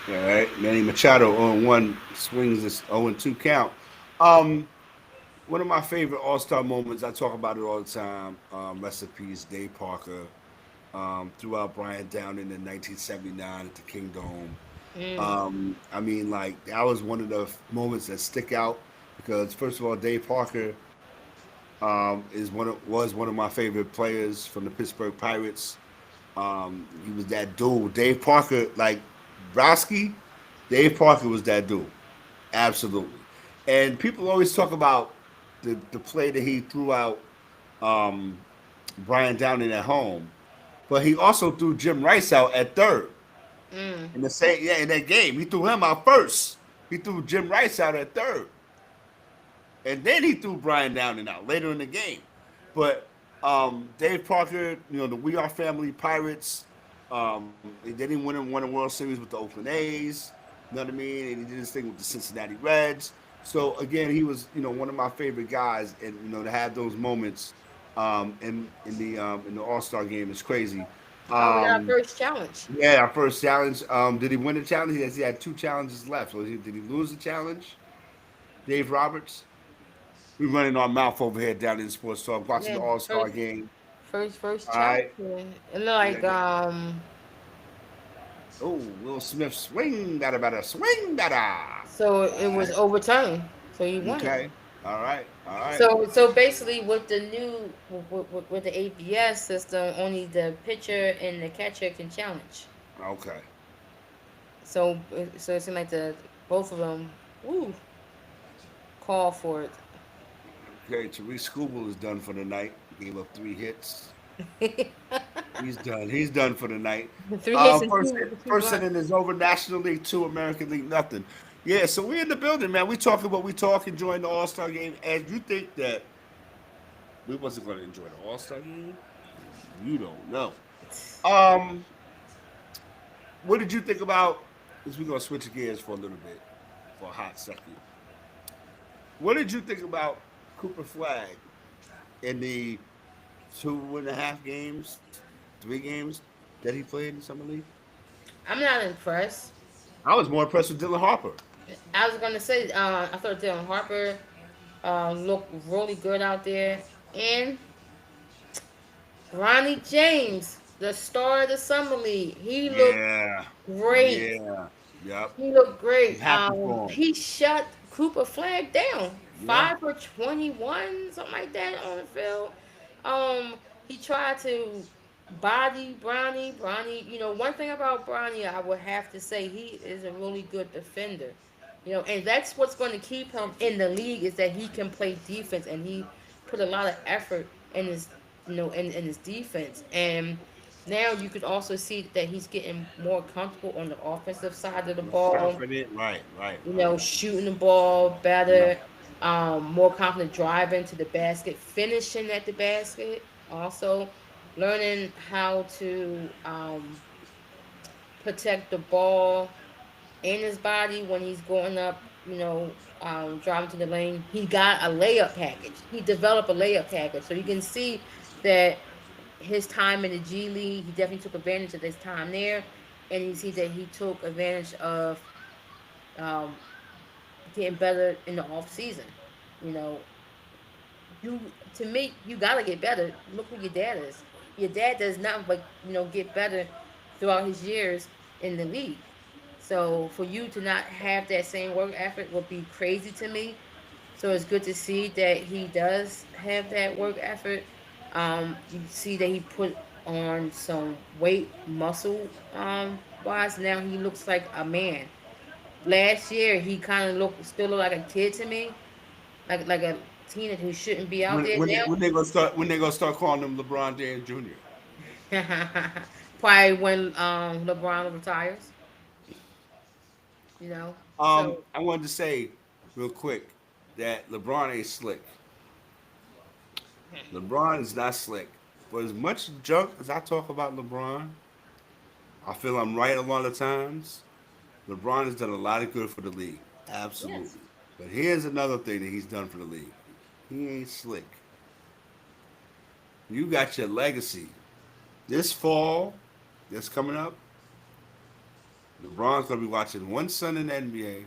All right, Manny Machado on one swings this 0-2 count. Um, One of my favorite All Star moments. I talk about it all the time. Rest in peace, Dave Parker. Threw out Brian Downing in 1979 at the Kingdome. Mm. I mean, like that was one of the moments that stick out because first of all, Dave Parker was one of my favorite players from the Pittsburgh Pirates. He was that dude. Dave Parker, like Browski, Dave Parker was that dude. Absolutely. And people always talk about the play that he threw out um, Brian Downing at home, but he also threw Jim Rice out at third Mm. in the same in that game. He threw him out first. He threw Jim Rice out at third, and then he threw Brian Downing out later in the game. But Dave Parker, the We Are Family Pirates, they didn't win a World Series with the Oakland A's. You know what I mean? And he did his thing with the Cincinnati Reds. So again, he was one of my favorite guys, and to have those moments in the All Star game is crazy. Oh, we got our Um, first challenge. yeah, our first challenge. Did he win the challenge? He had two challenges left. So did he lose the challenge? Dave Roberts. We running our mouth over here down in the sports talk, watching Yeah, the All Star first, game. first All challenge. right. Yeah. And Yeah, like, yeah. Oh, Will Smith swing better, swing better. so All it was right. overturned. So you won it. Okay. All right. All right. So basically, with the new with the ABS system, only the pitcher and the catcher can challenge. Okay. So it seemed like the both of them, woo, call for Okay. Tariq Skubal is done for the night. Gave up 3 hits. it. He's done. He's done for the night. Three hits and First, two first runs. inning is over. National League Two, American League nothing. Yeah, so we're in the building, man. We talking what we talk, enjoying the All Star game. And you think that we wasn't going to enjoy the All Star game? You don't know. Um, what did you think about? Is we gonna switch gears for a little bit, for a hot second. What did you think about Cooper Flag in the 2.5 games, 3 games that he played in summer league? I'm not impressed. I was more impressed with Dylan Harper. I was gonna say, I thought Dylan Harper looked really good out there, and Ronnie James, the star of the summer league, he looked Yeah, great. yeah, yep. He looked I'm great. happy for him. He shut Cooper Flag down. Yeah, 5 for 21, something like that on the field. He tried to body Bronny. Bronny, one thing about Bronny, I would have to say he is a really good defender. And that's what's going to keep him in the league is that he can play defense and he put a lot of effort in his, in his defense. And now you could also see that he's getting more comfortable on the offensive side of the more ball, confident. Right, right, shooting the ball right. better, more confident driving to the basket, finishing at the basket, also learning how to protect the ball in his body when he's going up, driving to the lane. He got a layup package. He developed a layup package. So you can see that his time in the G League, he definitely took advantage of his time there. And you see that he took advantage of um, getting better in the off season. You know, you to me, you gotta get better. Look who your dad is. Your dad does nothing but get better throughout his years in the league. So for you to not have that same work effort would be crazy to me. So it's good to see that he does have that work effort. You see that he put on some weight, muscle wise. Now he looks like a man. Last year he kind of still looked like a kid to me, like a teenager who shouldn't be out When there when they, now. when they gonna start when they gonna start calling him LeBron James Jr. Probably when LeBron retires, you know. So I wanted to say real quick that LeBron ain't slick. LeBron is not slick. For as much junk as I talk about LeBron, I feel I'm right a lot of times. LeBron has done a lot of good for the league. yes, Absolutely. But here's another thing that he's done for the league. He ain't slick. You got your legacy. This fall that's coming up, LeBron's gonna be watching one son in the NBA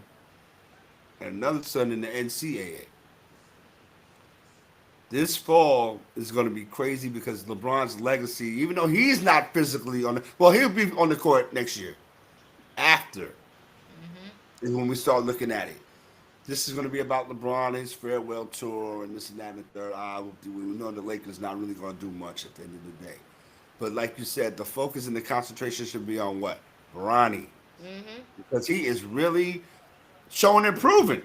and another son in the NCAA. This fall is going to be crazy because LeBron's legacy, even though he's not physically on the, well, he'll be on the court next year. After is when we start looking at it. This is going to be about LeBron, his farewell tour, and this and that and the third. We know the Lakers not really going to do much at the end of the day. But like you said, the focus and the concentration should be on what? Bronny. Mhm. Because he is really showing and proving.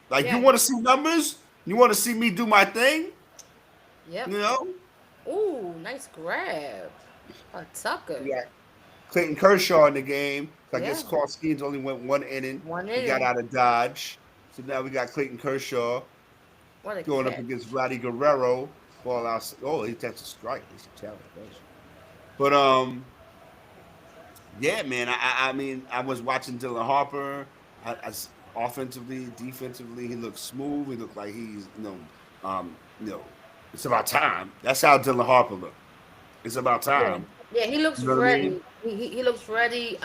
Like, you Yeah. want to see numbers? You want to see me do my thing? Yep. You know? Ooh, nice grab. Tucker. We got Clayton Kershaw in the game. I Yeah. guess Carl Skeens only went one inning. One He got inning. out of Dodge. So now we got Clayton Kershaw What a going up catch. against Roddy Guerrero. Ball out. Oh, he takes a strike. He's a challenge. But yeah, man. I mean, I was watching Dylan Harper. Offensively, defensively, he looked smooth. He looked like he's um, you know, it's about time. That's how Dylan Harper looked. It's about Yeah. time. Yeah, he looks You know what I mean? ready. He looks ready.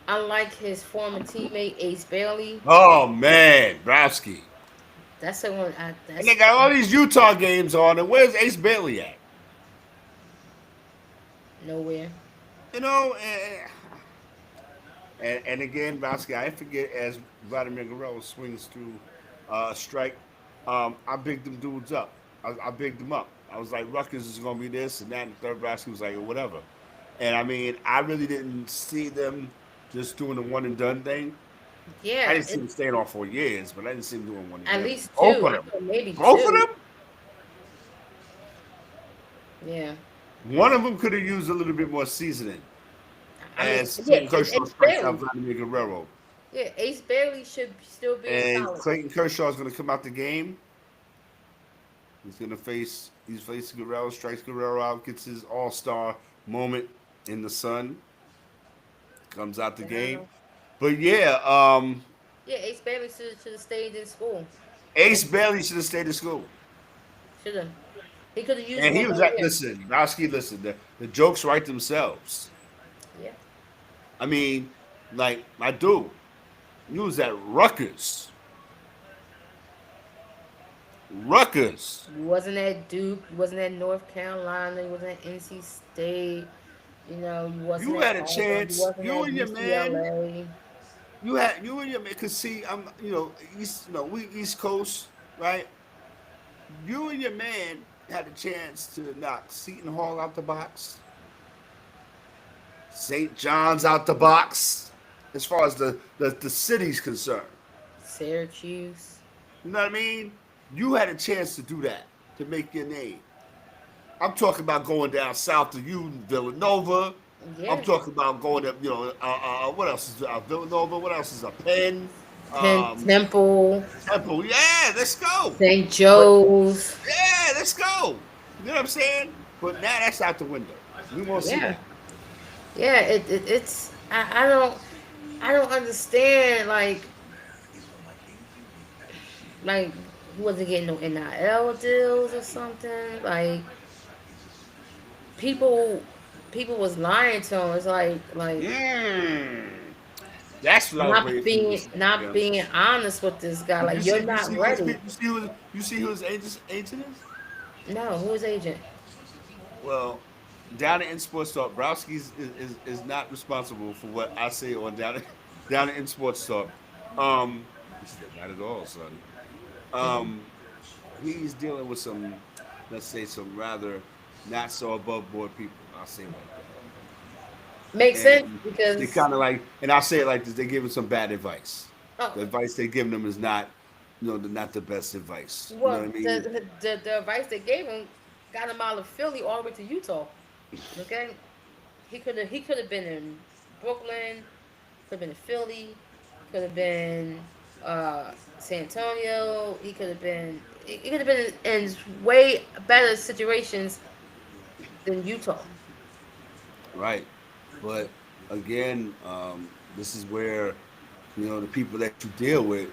Unlike his former teammate Ace Bailey, Oh man, Browski. that's the one. And they That's got all these Utah games on, and where's Ace Bailey at? nowhere. You know, and again, Browski, I forget as Vladimir Guerrero swings through a strike, I bigged them dudes up. I bigged them up. I was like, Rutgers is going to be this and that, and the third Browski was like, whatever. And I mean, I really didn't see them just doing the one and done thing. I Yeah, didn't see them staying on for years, but I didn't see them doing one and at done. least Both two. of I them. thought maybe Both of two. them? Yeah. One of them could have used a little bit more seasoning I mean, as yeah, Clayton Kershaw Ace strikes out Bailey. Vladimir Guerrero. Yeah, Ace Bailey should still be in And college. Clayton Kershaw is going to come out the game. He's facing Guerrero, strikes Guerrero out, gets his all star moment in the sun, comes out the game. Yeah. But yeah, Yeah, Ace Bailey should have stayed in school. Ace Bailey should have stayed in school. Should have. He could have used And he one was more at, year. listen, Rowski, listen, the jokes write themselves. Yeah. I mean, like, my dude, you was at Rutgers. Rutgers. You wasn't at Duke. You wasn't at North Carolina. You wasn't at NC State. You know, you wasn't You at had a Auburn. You chance. wasn't You at and your man. UCLA. You and your man. Cause see, I'm we East Coast, right? You and your man had a chance to knock Seton Hall out the box, St. John's out the box, as far as the city's concerned. Syracuse. You know what I mean? You had a chance to do that to make your name. I'm talking about going down south to you, Villanova. I'm Yeah. talking about going to, what else is Villanova? What else is a Penn? Penn Um, Temple. Temple. Yeah, let's go. St. But Joe's. yeah, let's go. You know what I'm saying? But now that's out the window. We won't see Yeah. that. Yeah. It's I don't understand like he wasn't getting no NIL deals or something. Like people people was lying to him. It's like Mm. That's what I was not waiting for you to being say. not Yeah. being honest with this guy. You Like see, you're you not see who's ready. you see who his agent is? No, who's agent? Well, down in Sports Talk, Browski's is not responsible for what I say on down in Sports Talk. He said, not at all, son. Hmm. Um, he's dealing with some, let's say, some rather not so above board people. I'll say it like Makes that. sense And they because kind of like, and I'll say it like this: they give him some bad advice. oh The advice they give him is not, not the best advice. You know well what I the mean? the advice they gave him got him out of Philly all the way to Utah. Okay, he could have been in Brooklyn, could have been in Philly, could have been San Antonio. He could have been in way better situations than Utah. Right. But again, this is where the people that you deal with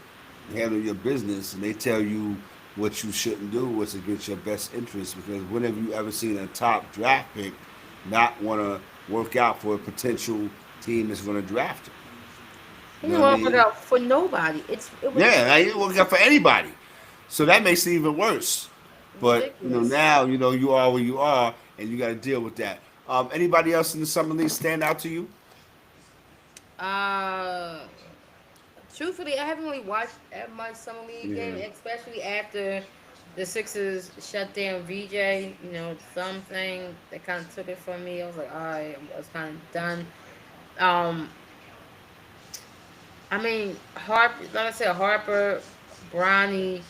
handle your business, and they tell you what you shouldn't do, what's against your best interest. Because when have you ever seen a top draft pick not want to work out for a potential team is going to draft him. He You know didn't what I want to put it mean? out for nobody. It was Yeah, I ain't working out for anybody. So that makes it even worse. But ridiculous. now you are where you are, and you got to deal with that. Anybody else in the summer league stand out to you? Uh, Truthfully, I haven't really watched that much summer league game, Hmm. especially after the Sixers shut down VJ. You know, something that kind of took it from me. I was like, all right, I was kind of done. Um, I mean, Harper, like I said, Harper, Bronny.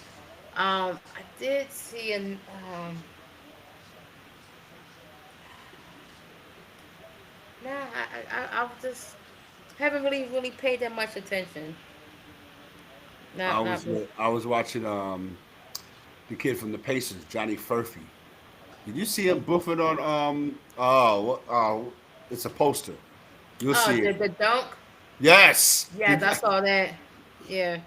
I did see an nah, I've just haven't really paid that much attention. Not really. I was watching the kid from the Pacers, Johnny Furphy. Did you see him buffing on it's a poster. You'll Oh, see it. the dunk. Yes. Yes, I saw that. Yeah.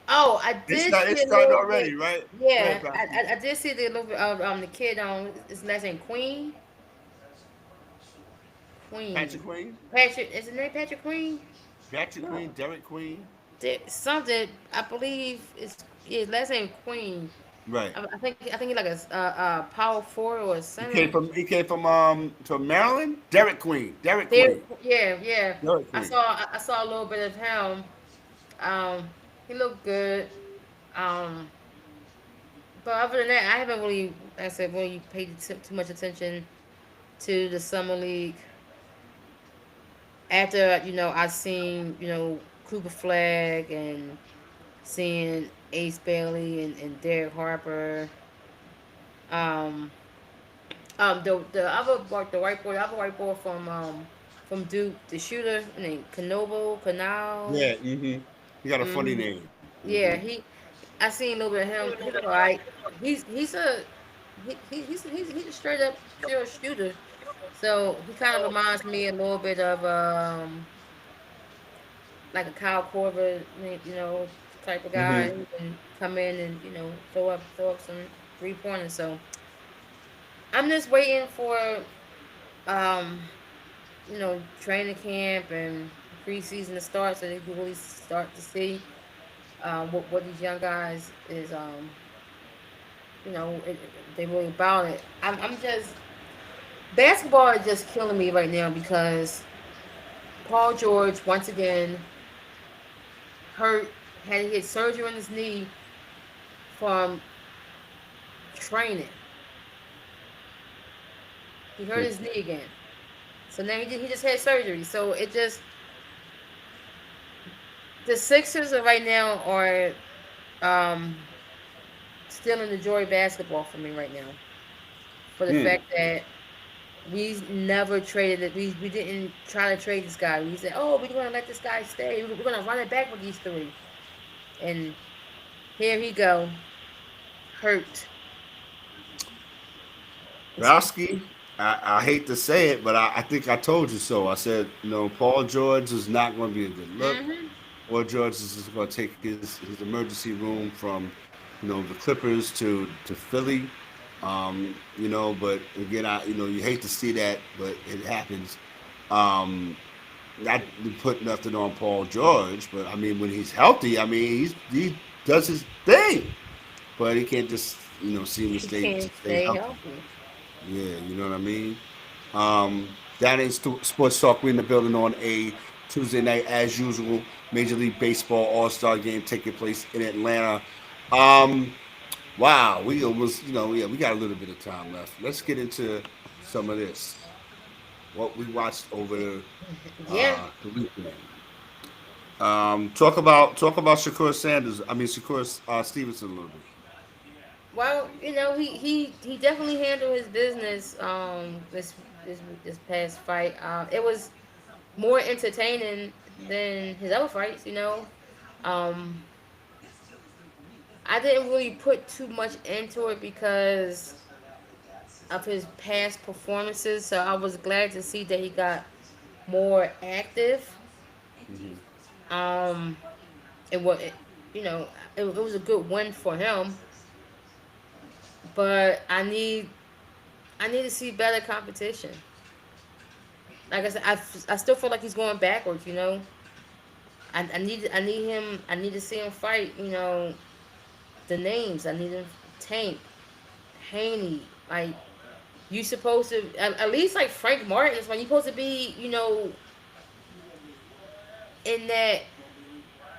Oh, I did see It's a starting little bit. already, right? Go ahead, Yeah, Pastor. I did see the little bit of the kid on his last name Queen. Queen. Patrick Queen? Patrick, is his name Patrick Queen? Patrick No. Queen, Derek Queen. Something I believe is his last name Queen. Right. I think he's like a power forward or a center. He came from Maryland. Derek Queen. Derek There, Queen. yeah, yeah. Derek Queen. I saw a little bit of him. Um, he looked good. Um, but other than that, I haven't really, like I said, really paid too much attention to the summer league. After I seen Cooper Flag and seeing Ace Bailey and Derek Harper. Um, the other white boy from Duke, the shooter named Canobo Canal. Yeah. Mm-hmm. He got a funny Hmm. name. Yeah, Mm-hmm. I seen a little bit of him. He look alright. He's a he's a straight up pure shooter. So he kind of reminds me a little bit of like a Kyle Korver, type of guy Mm-hmm. who can come in and throw up some 3 pointers. So I'm just waiting for um training camp and preseason to start so they can really start to see what these young guys is they really about it. I'm just basketball is just killing me right now because Paul George once again hurt, had to get surgery on his knee from training. He hurt his knee again, so now he just had surgery. So it just the Sixers are right now are um, still in the joy basketball for me right now for the Mm. fact that we never traded it. We didn't try to trade this guy. We said, oh, we're gonna let this guy stay. We're gonna run it back with these three. And here he go, hurt. It's, Rowski, I hate to say it, but I think I told you so. I said, Paul George is not going to be a good look. mm-hmm. Paul George is just going to take his emergency room from, the Clippers to Philly. But again, you hate to see that, but it happens. Um, not to put nothing on Paul George, but I mean, when he's healthy, I mean, he does his thing, but he can't just, seem to He to can't stay stay healthy. healthy. Yeah, you know what I mean? That is Sports Talk. We're in the building on a Tuesday night, as usual. Major League Baseball All Star Game taking place in Atlanta. Um, wow, we almost, yeah, we got a little bit of time left. Let's get into some of this. What we watched over Yeah. the weekend. Talk about Shakur Sanders. I mean Shakur Stevenson a little bit. Well, he definitely handled his business this past fight. It was more entertaining than his other fights. Um, I didn't really put too much into it because of his past performances. So I was glad to see that he got more active. Hmm. Um, it was, it was a good win for him. But I need to see better competition. like I said, I still feel like he's going backwards. I need him. I need to see him fight. The names. I need him. Tank, Haney. Like you supposed to at least like Frank Martin is when you supposed to be. In that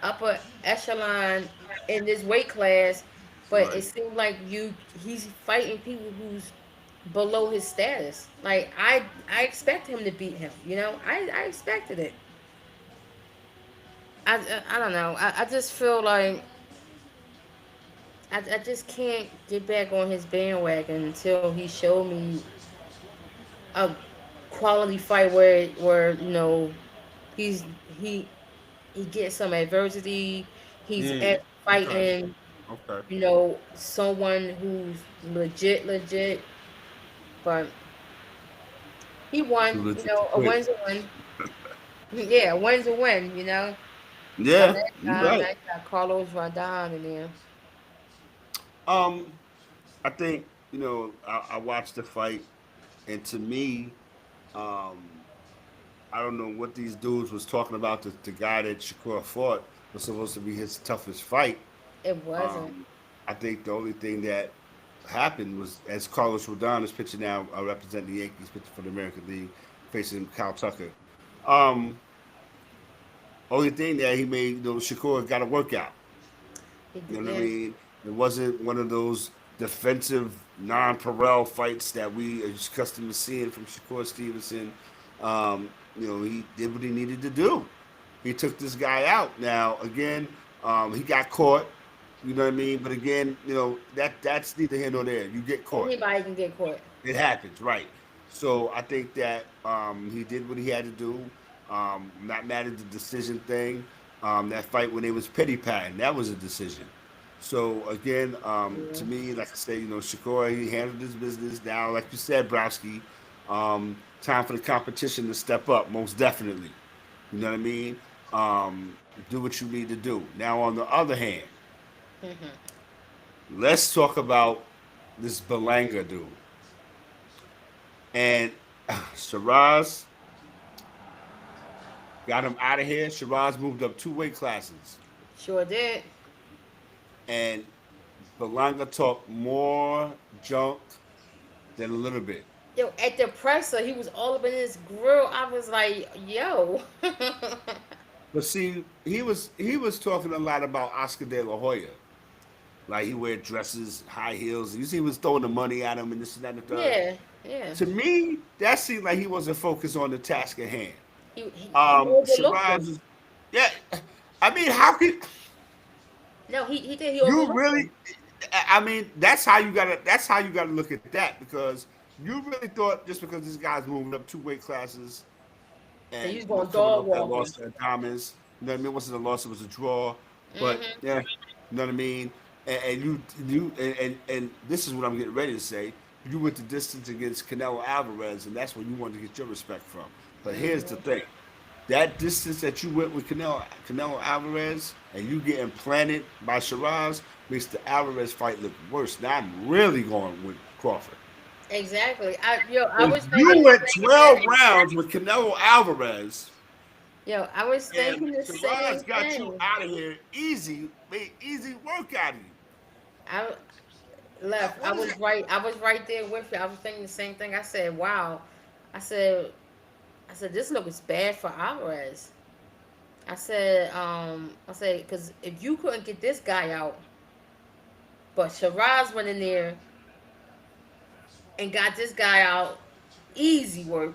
upper echelon in this weight class, but it Right. seems like he's fighting people who's below his status. Like I expect him to beat him. I expected it. I don't know. I just feel like I just can't get back on his bandwagon until he showed me a quality fight where he's he he gets some adversity. He's Mm. at Okay. fighting Okay. someone who's legit. But he won. Too legit to A quit. win's a win. Yeah, a win's a win. On Yeah, that you're time, right. I got Carlos Rodon in there. Um, I think I watched the fight, and to me, um, I don't know what these dudes was talking about. The guy that Shakur fought was supposed to be his toughest fight. It wasn't. Um, I think the only thing that happened was as Carlos Rodon is pitching now, representing the Yankees, pitching for the American League, facing Kyle Tucker. Um, Only thing that he made, Shakur got a workout. He You know what I did. mean? It wasn't one of those defensive non-Perel fights that we are just accustomed to seeing from Shakur Stevenson. He did what he needed to do. He took this guy out. Now, again, he got caught. You know what I mean? But again, that's neither here nor there. You get caught. Anybody can get caught. It happens, right? So I think that he did what he had to do. Not mad at the decision thing. That fight when they was petty patting, that was a decision. So again, Yeah. to me, like I said, Shakur, he handled his business. Now, like you said, Browski, time for the competition to step up, most definitely. You know what I mean? Do what you need to do. Now, on the other hand, let's talk about this Berlanga dude. And Shiraz got him out of here. Shiraz moved up 2 weight classes. Sure did. And Berlanga talked more junk than a little bit. Yo, at the presser, he was all up in his grill. I was like, yo. But see, he was talking a lot about Oscar De La Hoya. Like he wear dresses, high heels. You see, he was throwing the money at him and this and that and the third. Yeah, yeah. To me, that seemed like he wasn't focused on the task at hand. He overlooked him. Shiraz is, yeah. I mean, how could No, he did. He you overlooked him. really? I mean, that's how you gotta look at that because you really thought just because this guy's moving up 2 weight classes So and he's going coming dog off that walking. loss to Adamas, you know what I mean? It wasn't a loss; it was a draw. But Hmm. yeah, you know what I mean. And this is what I'm getting ready to say. You went the distance against Canelo Alvarez, and that's where you wanted to get your respect from. But here's the thing: that distance that you went with Canelo Alvarez, and you getting planted by Shiraz makes the Alvarez fight look worse. Now I'm really going with Crawford. Exactly. I If was thinking you the went same 12 thing. rounds with Canelo Alvarez, I was and thinking the Shiraz same got you thing. out of here easy, made easy work out of you. I Now, left. I what is was it? right. I was right there with you. I was thinking the same thing. I said, "Wow." I said, this looks bad for Alvarez. I said, because if you couldn't get this guy out, but Shiraz went in there and got this guy out, easy work.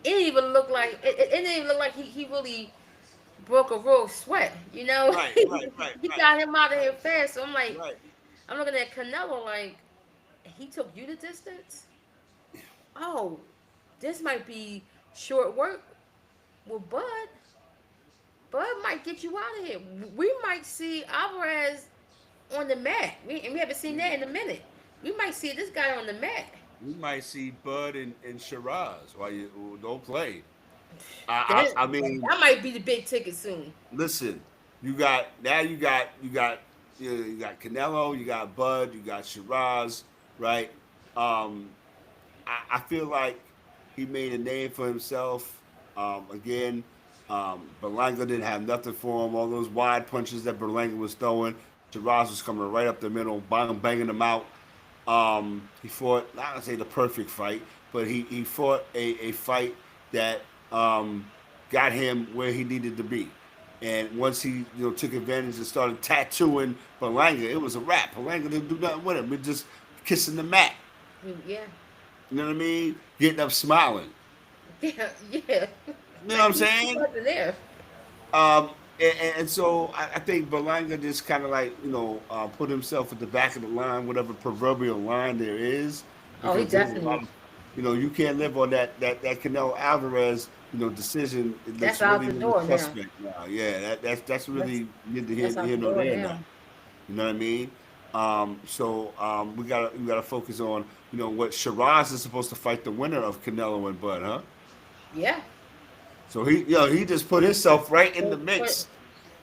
It didn't even look like it didn't even look like he really broke a real sweat. Right, right, right, He right, got him out of right, here fast. So right. I'm looking at Canelo like, he took you the distance. Oh, this might be short work with Bud. Bud might get you out of here. We might see Alvarez on the mat. And we haven't seen that in a minute. We might see this guy on the mat. We might see Bud and Shiraz while you don't play. I, That I I mean, that might be the big ticket soon. listen, you got Canelo, you got Bud, you got Shiraz, right? Um, I feel like He made a name for himself. Again, Berlanga didn't have nothing for him. All those wide punches that Berlanga was throwing, Shiraz was coming right up the middle, banging them out. He fought, not gonna say the perfect fight, but he fought a fight that got him where he needed to be. And once he took advantage and started tattooing Berlanga, it was a wrap. Berlanga didn't do nothing with him. It just kissing the mat. Yeah. You know what I mean? Getting up smiling. Yeah. Yeah. You know what Like I'm he saying? wasn't there. And so I think Berlanga just kind of like put himself at the back of the line, whatever proverbial line there is, Oh, he because there's a definitely. lot of you can't live on that Canelo Alvarez decision. It That's looks out really the really door now. suspect now. Yeah, that's That's really neither that's out here the nor door there now. now. You know what I mean? So we gotta focus on what Shiraz is supposed to fight the winner of Canelo and Bud, huh? Yeah. So he just put himself right in the But mix.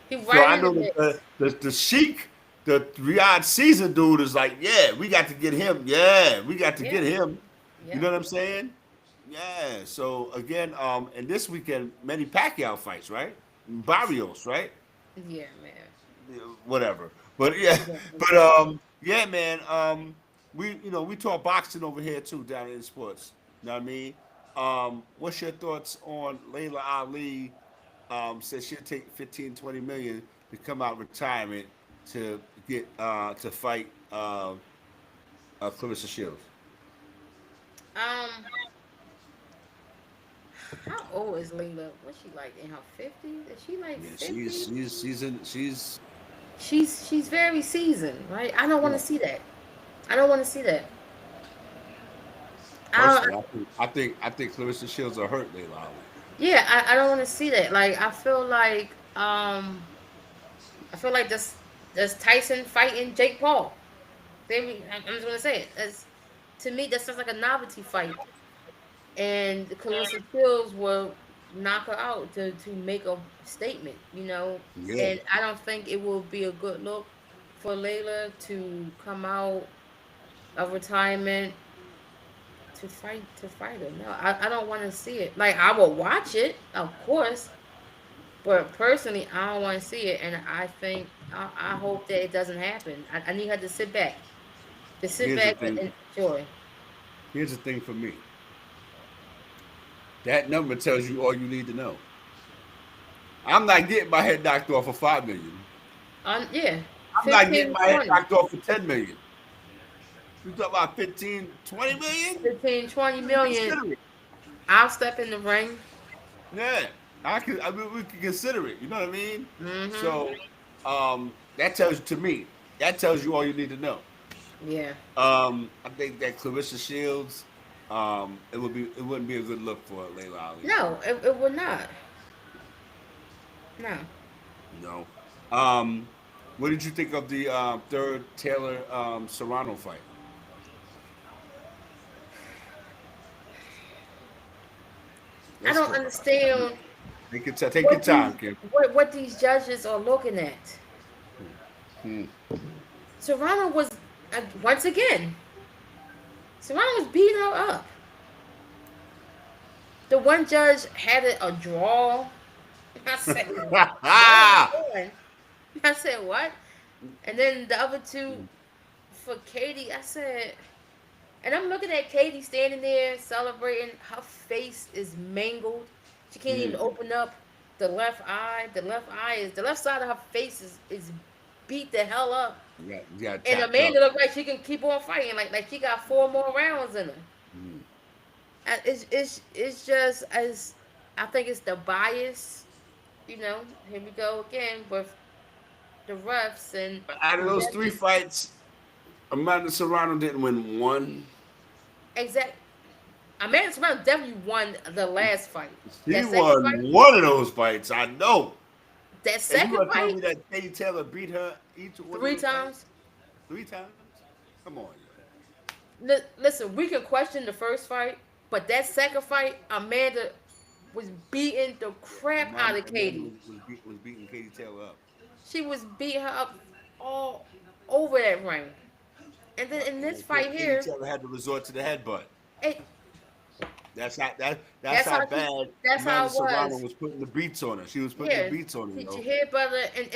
he So right I in the know that mix. the Sheik, the Riyadh season dude is like, yeah, we got to get him. Yeah, we got to get Yeah. him. You Yeah. know what I'm saying? Yeah. So again, and this weekend, many Pacquiao fights, right? Barrios, right? Yeah, man. Yeah, whatever. But yeah, Yeah. but Exactly. yeah, man. We talk boxing over here too down in sports. You know what I mean? What's your thoughts on Layla Ali? Says she'll take 15, 20 million to come out retirement to get to fight Clarissa Shields. Um, how old is Layla? What's she like in her 50s? Is she like Yeah, 50? she's She's very seasoned, right? I don't want yeah. to see that. I don't want to see that. I don't. Personally, I think Clarissa Shields are hurt Layla Ali. Yeah, I don't want to see that. Like I feel like this Tyson fighting Jake Paul. I'm just gonna say it. To me that sounds like a novelty fight, and Clarissa Shields will knock her out to make a statement. Yeah, And I don't think it will be a good look for Layla to come out of retirement to fight her. No, I don't want to see it. Like I will watch it, of course, but personally, I don't want to see it, and I think I hope that it doesn't happen. I need her to sit here's the back thing. and enjoy. Here's the thing for me. That number tells you all you need to know. I'm not getting my head knocked off for 5 million. Yeah, I'm not getting 15, my head 20, knocked off for 10 million. You talk about 15, 20 million? 15, 20 million. Consider it. I'll step in the ring. Yeah, I mean, we can consider it. You know what I mean? Mm-hmm. So, that tells to me. That tells you all you need to know. Yeah. I think that Clarissa Shields, it wouldn't be a good look for Layla Ali. No, it would not. No. You know. Um, what did you think of the third Taylor Serrano fight? I Let's don't go. understand Take your time, Kim. what these judges are looking at. Hmm. Serrano was once again. Serrano was beating her up. The one judge had it a draw. I said, "What are we doing?" I said, "What?" And then the other two for Katie, I said, and I'm looking at Katie standing there celebrating. Her face is mangled. She can't even Mm. open up the left eye. The left side of her face is beat the hell up. You got And tapped up. Amanda looked like she can keep on fighting, like she got four more rounds in her. Mm. It's just as I think it's the bias. Here we go again with the refs and But out the of those three judges. fights, Amanda Serrano didn't win one. Exact. Amanda Serrano definitely won the last fight. She That second fight. won one of those fights. I know. That And you second gonna tell fight. me that Katie Taylor beat her each one of Three those fights times. 3 times? Come on, yo. Listen, we can question the first fight, but that second fight, Amanda was beating the crap out of Amanda Katie. was beating Katie Taylor up. She was beating her up all over that ring. And then in And this then fight Katie here, Taylor had to resort to the headbutt. it That's That's how how she. bad That's how Amanda it Serrano was. was putting the beats on her. She was putting the Yeah, beats on her, she yo. hit brother, and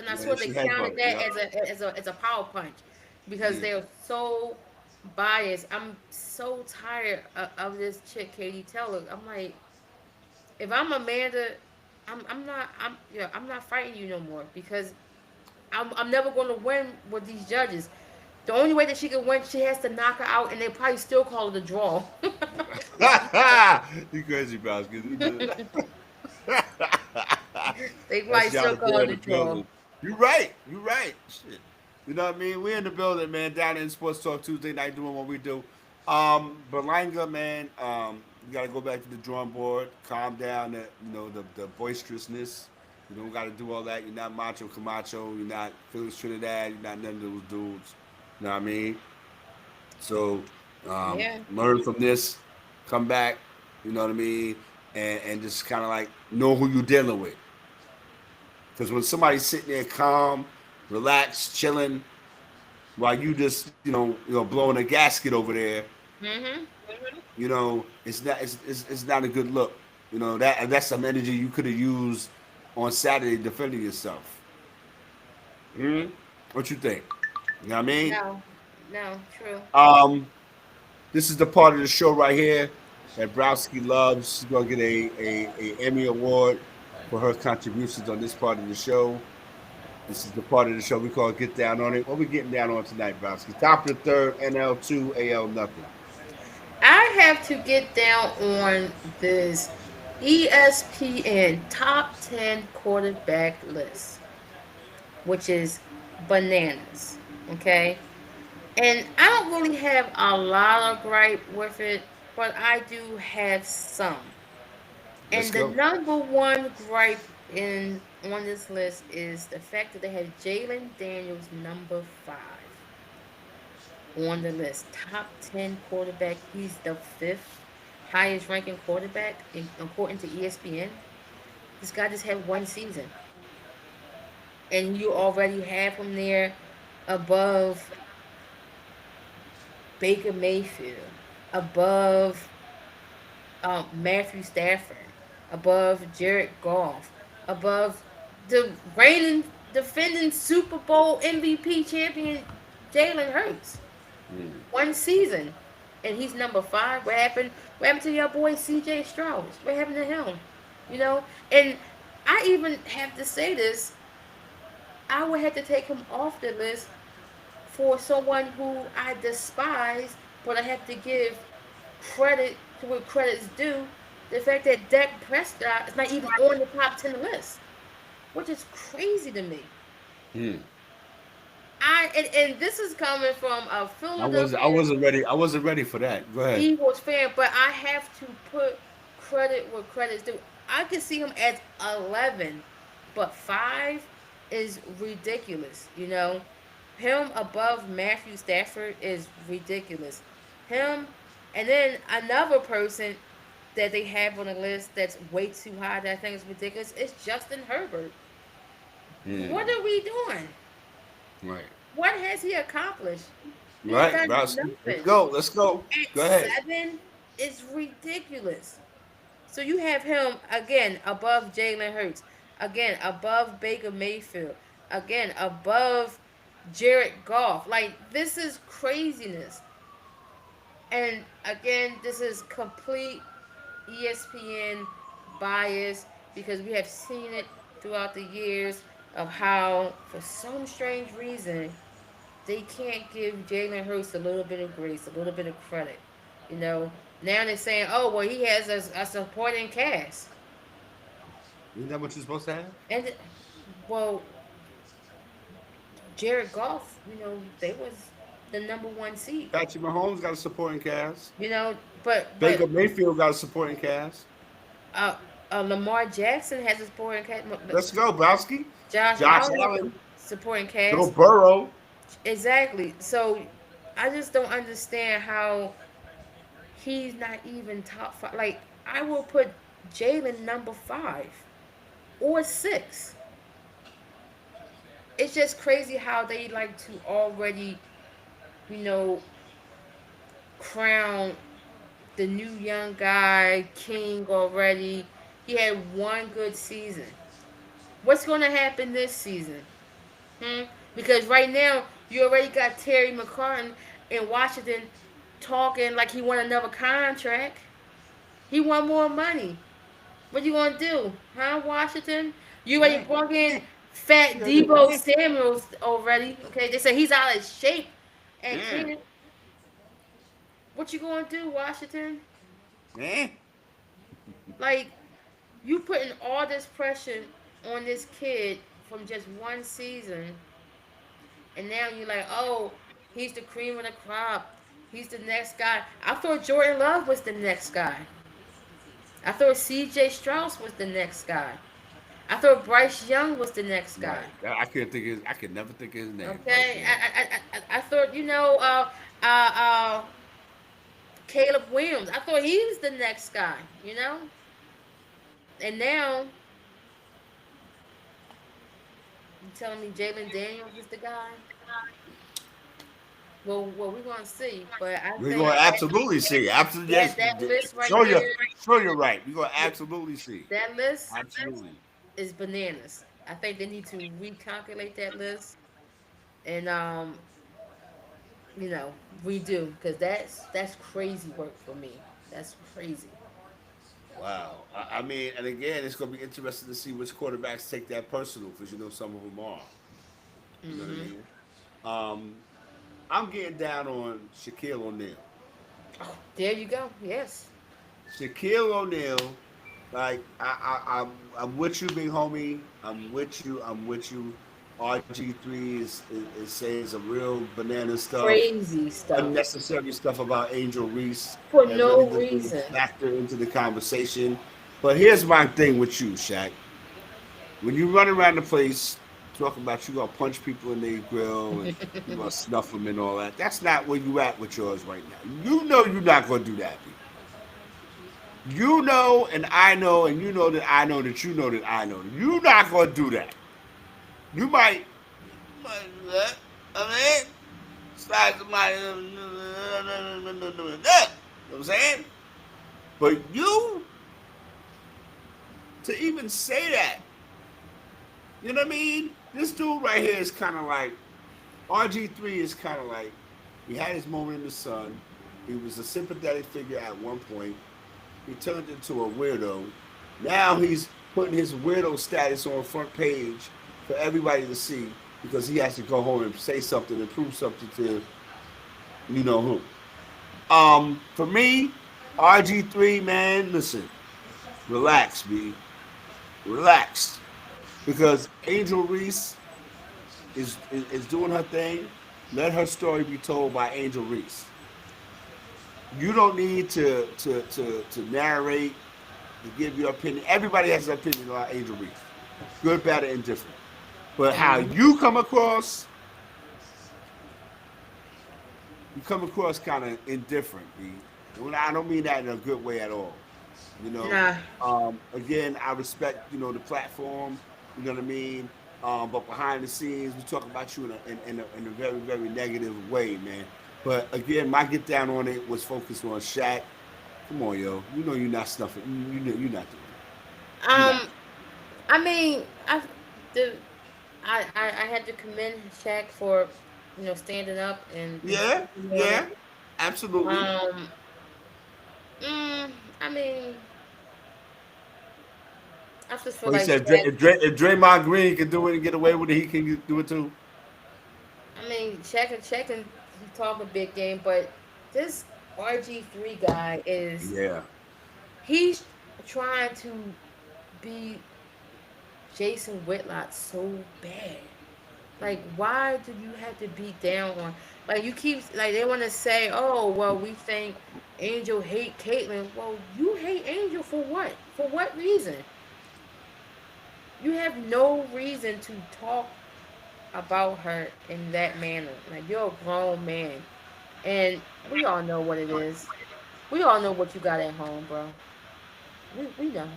I Yeah, saw they she counted headbutted. that Yep. as a power punch because Yeah. they're so biased. I'm so tired of this chick, Katie Taylor. I'm like, if I'm Amanda, I'm not fighting you no more because I'm never going to win with these judges. The only way that she can win, she has to knock her out, and they probably still call it a draw. You crazy, Browski. They That's probably still Yada call Bear in it the a draw. building. You right. You right. Shit. You know what I mean? We're in the building, man. Down in Sports Talk Tuesday night, doing what we do. Berlanga, man. You got to go back to the drawing board. Calm down. The boisterousness. You don't got to do all that. You're not Macho Camacho. You're not Felix Trinidad. You're not none of those dudes. You know what I mean? So Yeah. learn from this, come back, you know what I mean, and just kind of like know who you're dealing with. Because when somebody's sitting there calm, relaxed, chilling, while you just blowing a gasket over there, Mhm. it's not a good look. That's some energy you could have used on Saturday defending yourself. Hmm. What you think? You know what I mean? No. No. True. Um, This is the part of the show right here that Browski loves. She's gonna get a Emmy award for her contributions on this part of the show. This is the part of the show we call Get Down on It. What we getting down on tonight, Browski? Top of the third, NL2, AL nothing. I have to get down on this ESPN top 10 quarterback list, which is bananas. Okay? And I don't really have a lot of gripe with it, but I do have some. Let's And the go. number one gripe in on this list is the fact that they have Jalen Daniels number 5 on the list. Top 10 quarterback. He's the fifth highest ranking quarterback according to ESPN. This guy just had one season. And you already have him there above Baker Mayfield, above Matthew Stafford, above Jared Goff, above the reigning defending Super Bowl MVP champion Jalen Hurts. One season, and he's number 5. What happened? What happened to your boy C.J. Stroud? What happened to him? You know, and I even have to say this. I would have to take him off the list for someone who I despise, but I have to give credit to what credit's due. The fact that Dak Prescott is not even on the top 10 list, which is crazy to me. Hmm. And this is coming from a I Philadelphia wasn't ready. I wasn't ready for that. Go ahead. Eagles fan, but I have to put credit where credit's due. I can see him at 11, but 5 is ridiculous. Him above Matthew Stafford is ridiculous. Him, and then another person that they have on the list that's way too high that I think is ridiculous is Justin Herbert. Hmm. What are we doing? Right. What has he accomplished? He has Right, done Browski. Let's nothing. go. Let's go. At Go ahead. 7 is ridiculous. So you have him again above Jalen Hurts, again above Baker Mayfield, again above Jared Goff. Like this is craziness. And again, this is complete ESPN bias because we have seen it throughout the years of how, for some strange reason, they can't give Jalen Hurts a little bit of grace, a little bit of credit. You know, now they're saying, oh, well, he has a supporting cast. Isn't that what you're supposed to have? And, well, Jared Goff, they was the number one seed. Patrick Mahomes got a supporting cast. You know, but Baker Mayfield got a supporting cast. uh, Lamar Jackson has a supporting cast. Let's go, Browski. Josh Josh Allen has a Allen. supporting Joe cast. Burrow. Exactly. So I just don't understand how he's not even top 5. Like I will put Jalen number 5 or 6. It's just crazy how they like to already, you know, crown the new young guy, King already. He had one good season. What's going to happen this season? Hmm? Because right now, you already got Terry McCartan in Washington talking like he want another contract. He want more money. What you gonna do, huh, Washington? You already Eh, brought in eh, Fat yeah, yeah, Debo eh, Samuels already. Okay, they say he's out of shape at eh, camp. What you gonna do, Washington? eh. Like you putting all this pressure on this kid from just one season, and now you're like, oh, he's the cream of the crop. He's the next guy. I thought Jordan Love was the next guy. I thought C.J. Strauss was the next guy. I thought Bryce Young was the next guy. Right. I couldn't think his. I could never think of his name. Bryce Okay, Young. I thought uh, uh, Caleb Williams. I thought he was the next guy. And now you telling me Jalen Daniels is the guy? Well, we're gonna see. But I We're think gonna absolutely see. Absolutely, yes. that list right Show you, there, show you're right. We're gonna absolutely see. that list Absolutely. is bananas. I think they need to recalculate that list and you know, redo because that's crazy work for me. That's crazy. Wow. I mean, and again, it's gonna be interesting to see which quarterbacks take that personal because you know some of them are. You know what I Hmm. mean? Um, I'm getting down on Shaquille O'Neal. Oh, there you go. Yes. Shaquille O'Neal, like I'm with you, big homie. I'm with you. I'm with you. RG3 is saying some real banana stuff, Crazy stuff unnecessary stuff about Angel Reese for that really no doesn't even reason. factor into the conversation. But here's my thing with you, Shaq. When you run around the place talking about you gonna punch people in their grill and you gonna snuff them and all that, that's not where you at with yours right now. You know you're not gonna do that, B. You know, and I know, and you know that I know that you know that I know that you're not gonna do that. You might, do that. I mean, slide somebody, you know what I'm saying? But you to even say that, you know what I mean? This dude right here is kind of like RG3 is kind of like he had his moment in the sun. He was a sympathetic figure at one point. He turned into a weirdo. Now he's putting his weirdo status on front page for everybody to see because he has to go home and say something and prove something to you know who. For me, RG3, man, listen, relax, B. Relax. Because Angel Reese is doing her thing. Let her story be told by Angel Reese. You don't need to narrate, to give your opinion. Everybody has an opinion about Angel Reese. Good, bad, or indifferent. But how Hmm. you come across kind of indifferent, B. And I don't mean that in a good way at all. You know, Nah. again, I respect the platform. You know what I mean. But behind the scenes, we talk about you in a very very negative way, man. But again, my get down on it was focused on Shaq. Come on, yo. You know you're not snuffing. You know you're not doing that. You're not. Um. I mean, the I had to commend Shaq for standing up and Yeah, speaking on yeah, it. absolutely. Um. I mean, I just feel Well, he like said Shaq. If Draymond Green can do it and get away with it, he can do it too. I mean, Shaq and he talk a big game, but this RG3 guy Yeah. he's trying to be Jason Whitlock so bad. Like, why do you have to beat down on? Like, you keep like they want to say, oh, well, we think Angel hate Caitlyn. Well, you hate Angel for what? For what reason? You have no reason to talk about her in that manner. Like, you're a grown man, and we all know what it is. We all know what you got at home, bro. We know.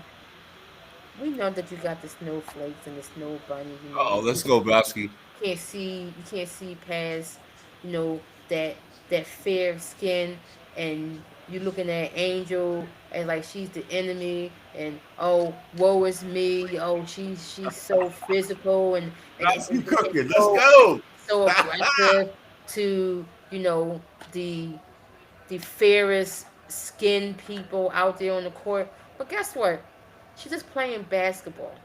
We know that you got the snowflakes and the snow bunnies. Oh, let's go, Bowski. You can't see past, you know, that fair skin and you looking at Angel as like she's the enemy, and oh, woe is me. Oh, she's so physical, Browski and cooking. Let's so go. so aggressive to the fairest skinned people out there on the court. But guess what? She's just playing basketball.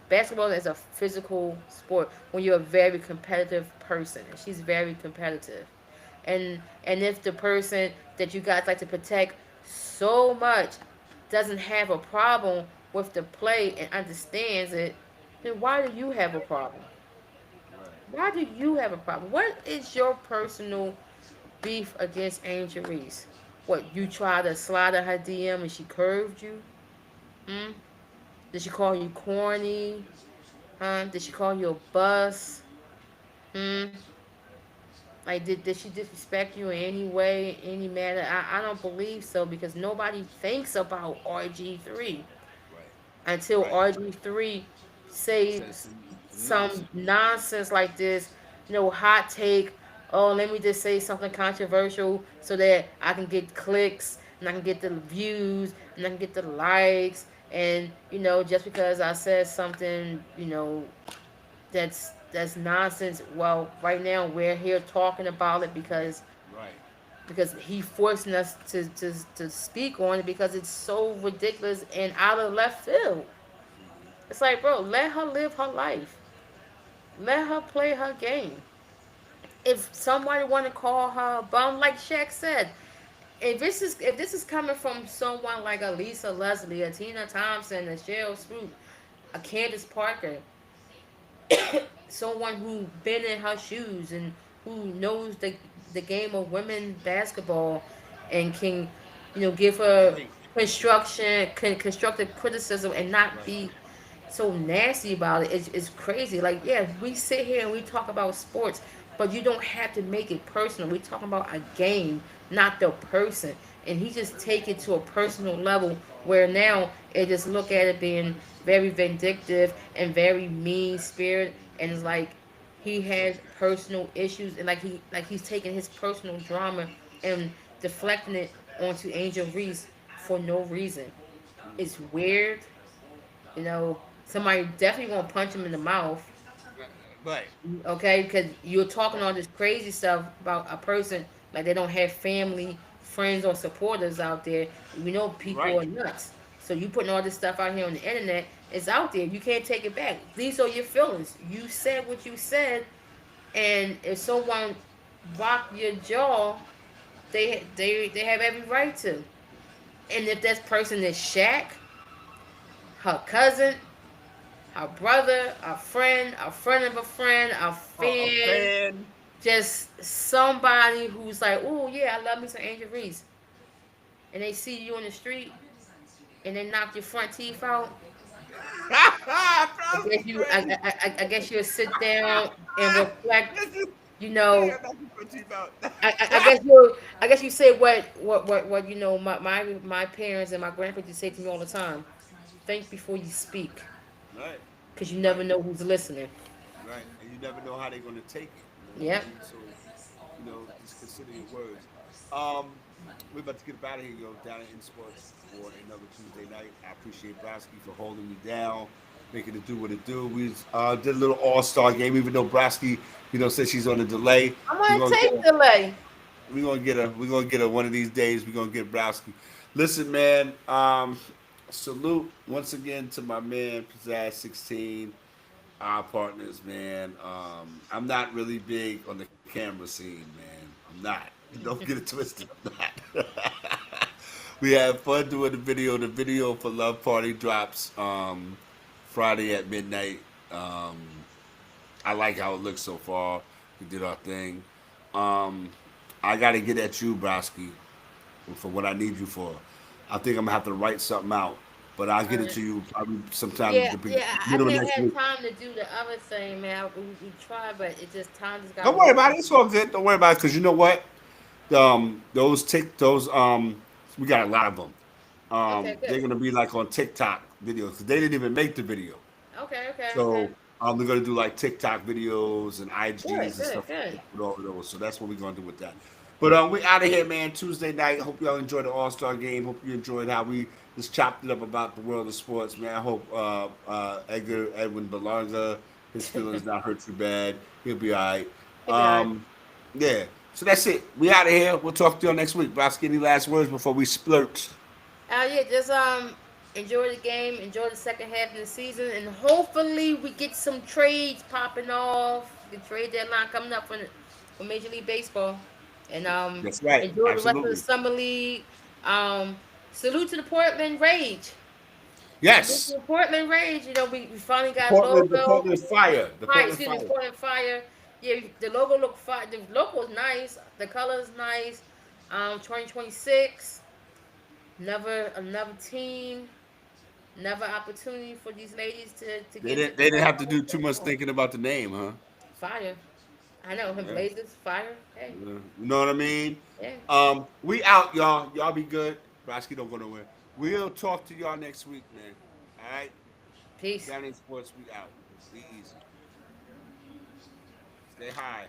Basketball is a physical sport when you're a very competitive person, and she's very competitive. And if the person that you guys like to protect so much doesn't have a problem with the play and understands it, then why do you have a problem? Right. Why do you have a problem? What is your personal beef against Angel Reese? What, you tried to slide her DM and she curved you? Hmm? Did she call you corny? Huh? Did she call you a bus? Hmm? Like, did she disrespect you in any way, any manner? I don't believe so because nobody thinks about RG3 Right. until Right. RG3 say Says some some nonsense. nonsense like this, hot take. Oh, let me just say something controversial so that I can get clicks and I can get the views and I can get the likes. And just because I said something, that's nonsense. Well, right now we're here talking about it Right. because he forcing us to speak on it because it's so ridiculous and out of left field. Hmm. It's like, bro, let her live her life. Let her play her game. If somebody want to call her a bum, like Shaq said, if this is coming from someone like a Lisa Leslie, a Tina Thompson, a Cheryl Swoop, a Candace Parker, someone who been in her shoes and who knows the game of women basketball and can give her Right. constructive criticism and not Right. be so nasty about it. It's crazy. Like, yeah, we sit here and we talk about sports, but you don't have to make it personal. We talking about a game, not the person. And he just take it to a personal level where now it just look at it being very vindictive and very mean spirit, and it's like he has personal issues, and like he's taking his personal drama and deflecting it onto Angel Reese for no reason. It's Hmm. weird. Somebody definitely gonna punch him in the mouth, Right. okay? Because you're talking Right. all this crazy stuff about a person like they don't have family, friends, or supporters out there. We know people Right. are nuts. So you putting all this stuff out here on the internet. It's out there. You can't take it back. These are your feelings. You said what you said, and if someone rock your jaw, they have every right to. And if that person is Shaq, her cousin, her brother, a friend of a friend, a A fan, fan. just somebody who's like, oh yeah, I love me some Angel Reese, and they see you on the street and they knock your front teeth out. I Browski guess you, crazy. I guess you'll sit down and reflect. This is You yeah, know, that's what you about. I guess you say what my parents and my grandparents used to say to me all the time. Think before you speak, Right. because you never Right. know who's listening. Right. And you never know how they're gonna take it. You know what I Yep. mean? So, just consider your words. Um, we're about to get up out of here, yo, down in sports for another Tuesday night. I appreciate Browski for holding me down, making it do what it do. We did a little all-star game, even though Browski, said she's on a delay. I'm We're gonna gonna get take delay. we're gonna get her one of these days. We're gonna get Browski. Listen, man, salute once again to my man Pizzazz 16, our partners, man. I'm not really big on the camera scene, man. I'm not. Don't get it twisted. I'm not. We had fun doing the video. The video for Love Party drops Friday at midnight. Um, I like how it looks so far. We did our thing. Um, I got to get at you, Browski, for what I need you for. I think I'm gonna have to write something out, but I'll All get it right. to you probably sometime Yeah, the yeah. I middle of can't next have week. time to do the other thing, man. We try, but it just time just gotta Don't worry work. about it. It's all good. Don't worry about it because you know what? Those we got a lot of them. Okay, They're good. gonna be like on TikTok videos because they didn't even make the video. Okay, okay, okay. So we're gonna do like TikTok videos and IGs Good, and good, stuff like good. that with all of those. So that's what we're gonna do with that. But we out of here, man. Tuesday night. Hope y'all enjoyed the All Star game. Hope you enjoyed how we just chopped it up about the world of sports, man. I hope Edwin Berlanga, his feelings not hurt too bad. He'll be all right. He'll be alright. Yeah. So that's it. We out of here. We'll talk to y'all next week. Browski, any last words before we splurt? Yeah, just enjoy the game, enjoy the second half of the season, and hopefully we get some trades popping off. The trade deadline coming up for Major League Baseball, and That's right. enjoy the rest of the Absolutely. summer league. Um, Salute to the Portland Rage. Salute to Yes. the Portland Rage. You know, we finally got The logo. Portland Fire. The Fire, Portland excuse me, Fire. Portland Fire. Yeah, the logo look fire. The logo is nice. The color is nice. 2026. Another team. Another opportunity for these ladies to They get into didn't. the They didn't World have to Cup of do too much baseball. thinking about the name, huh? Fire. I know him. Yeah. Blazers. Fire. Hey. You know what I mean? Yeah. We out, y'all. Y'all be good. Browski don't go nowhere. We'll talk to y'all next week, man. All right. Peace. Down in sports, we out. Be easy. Stay high.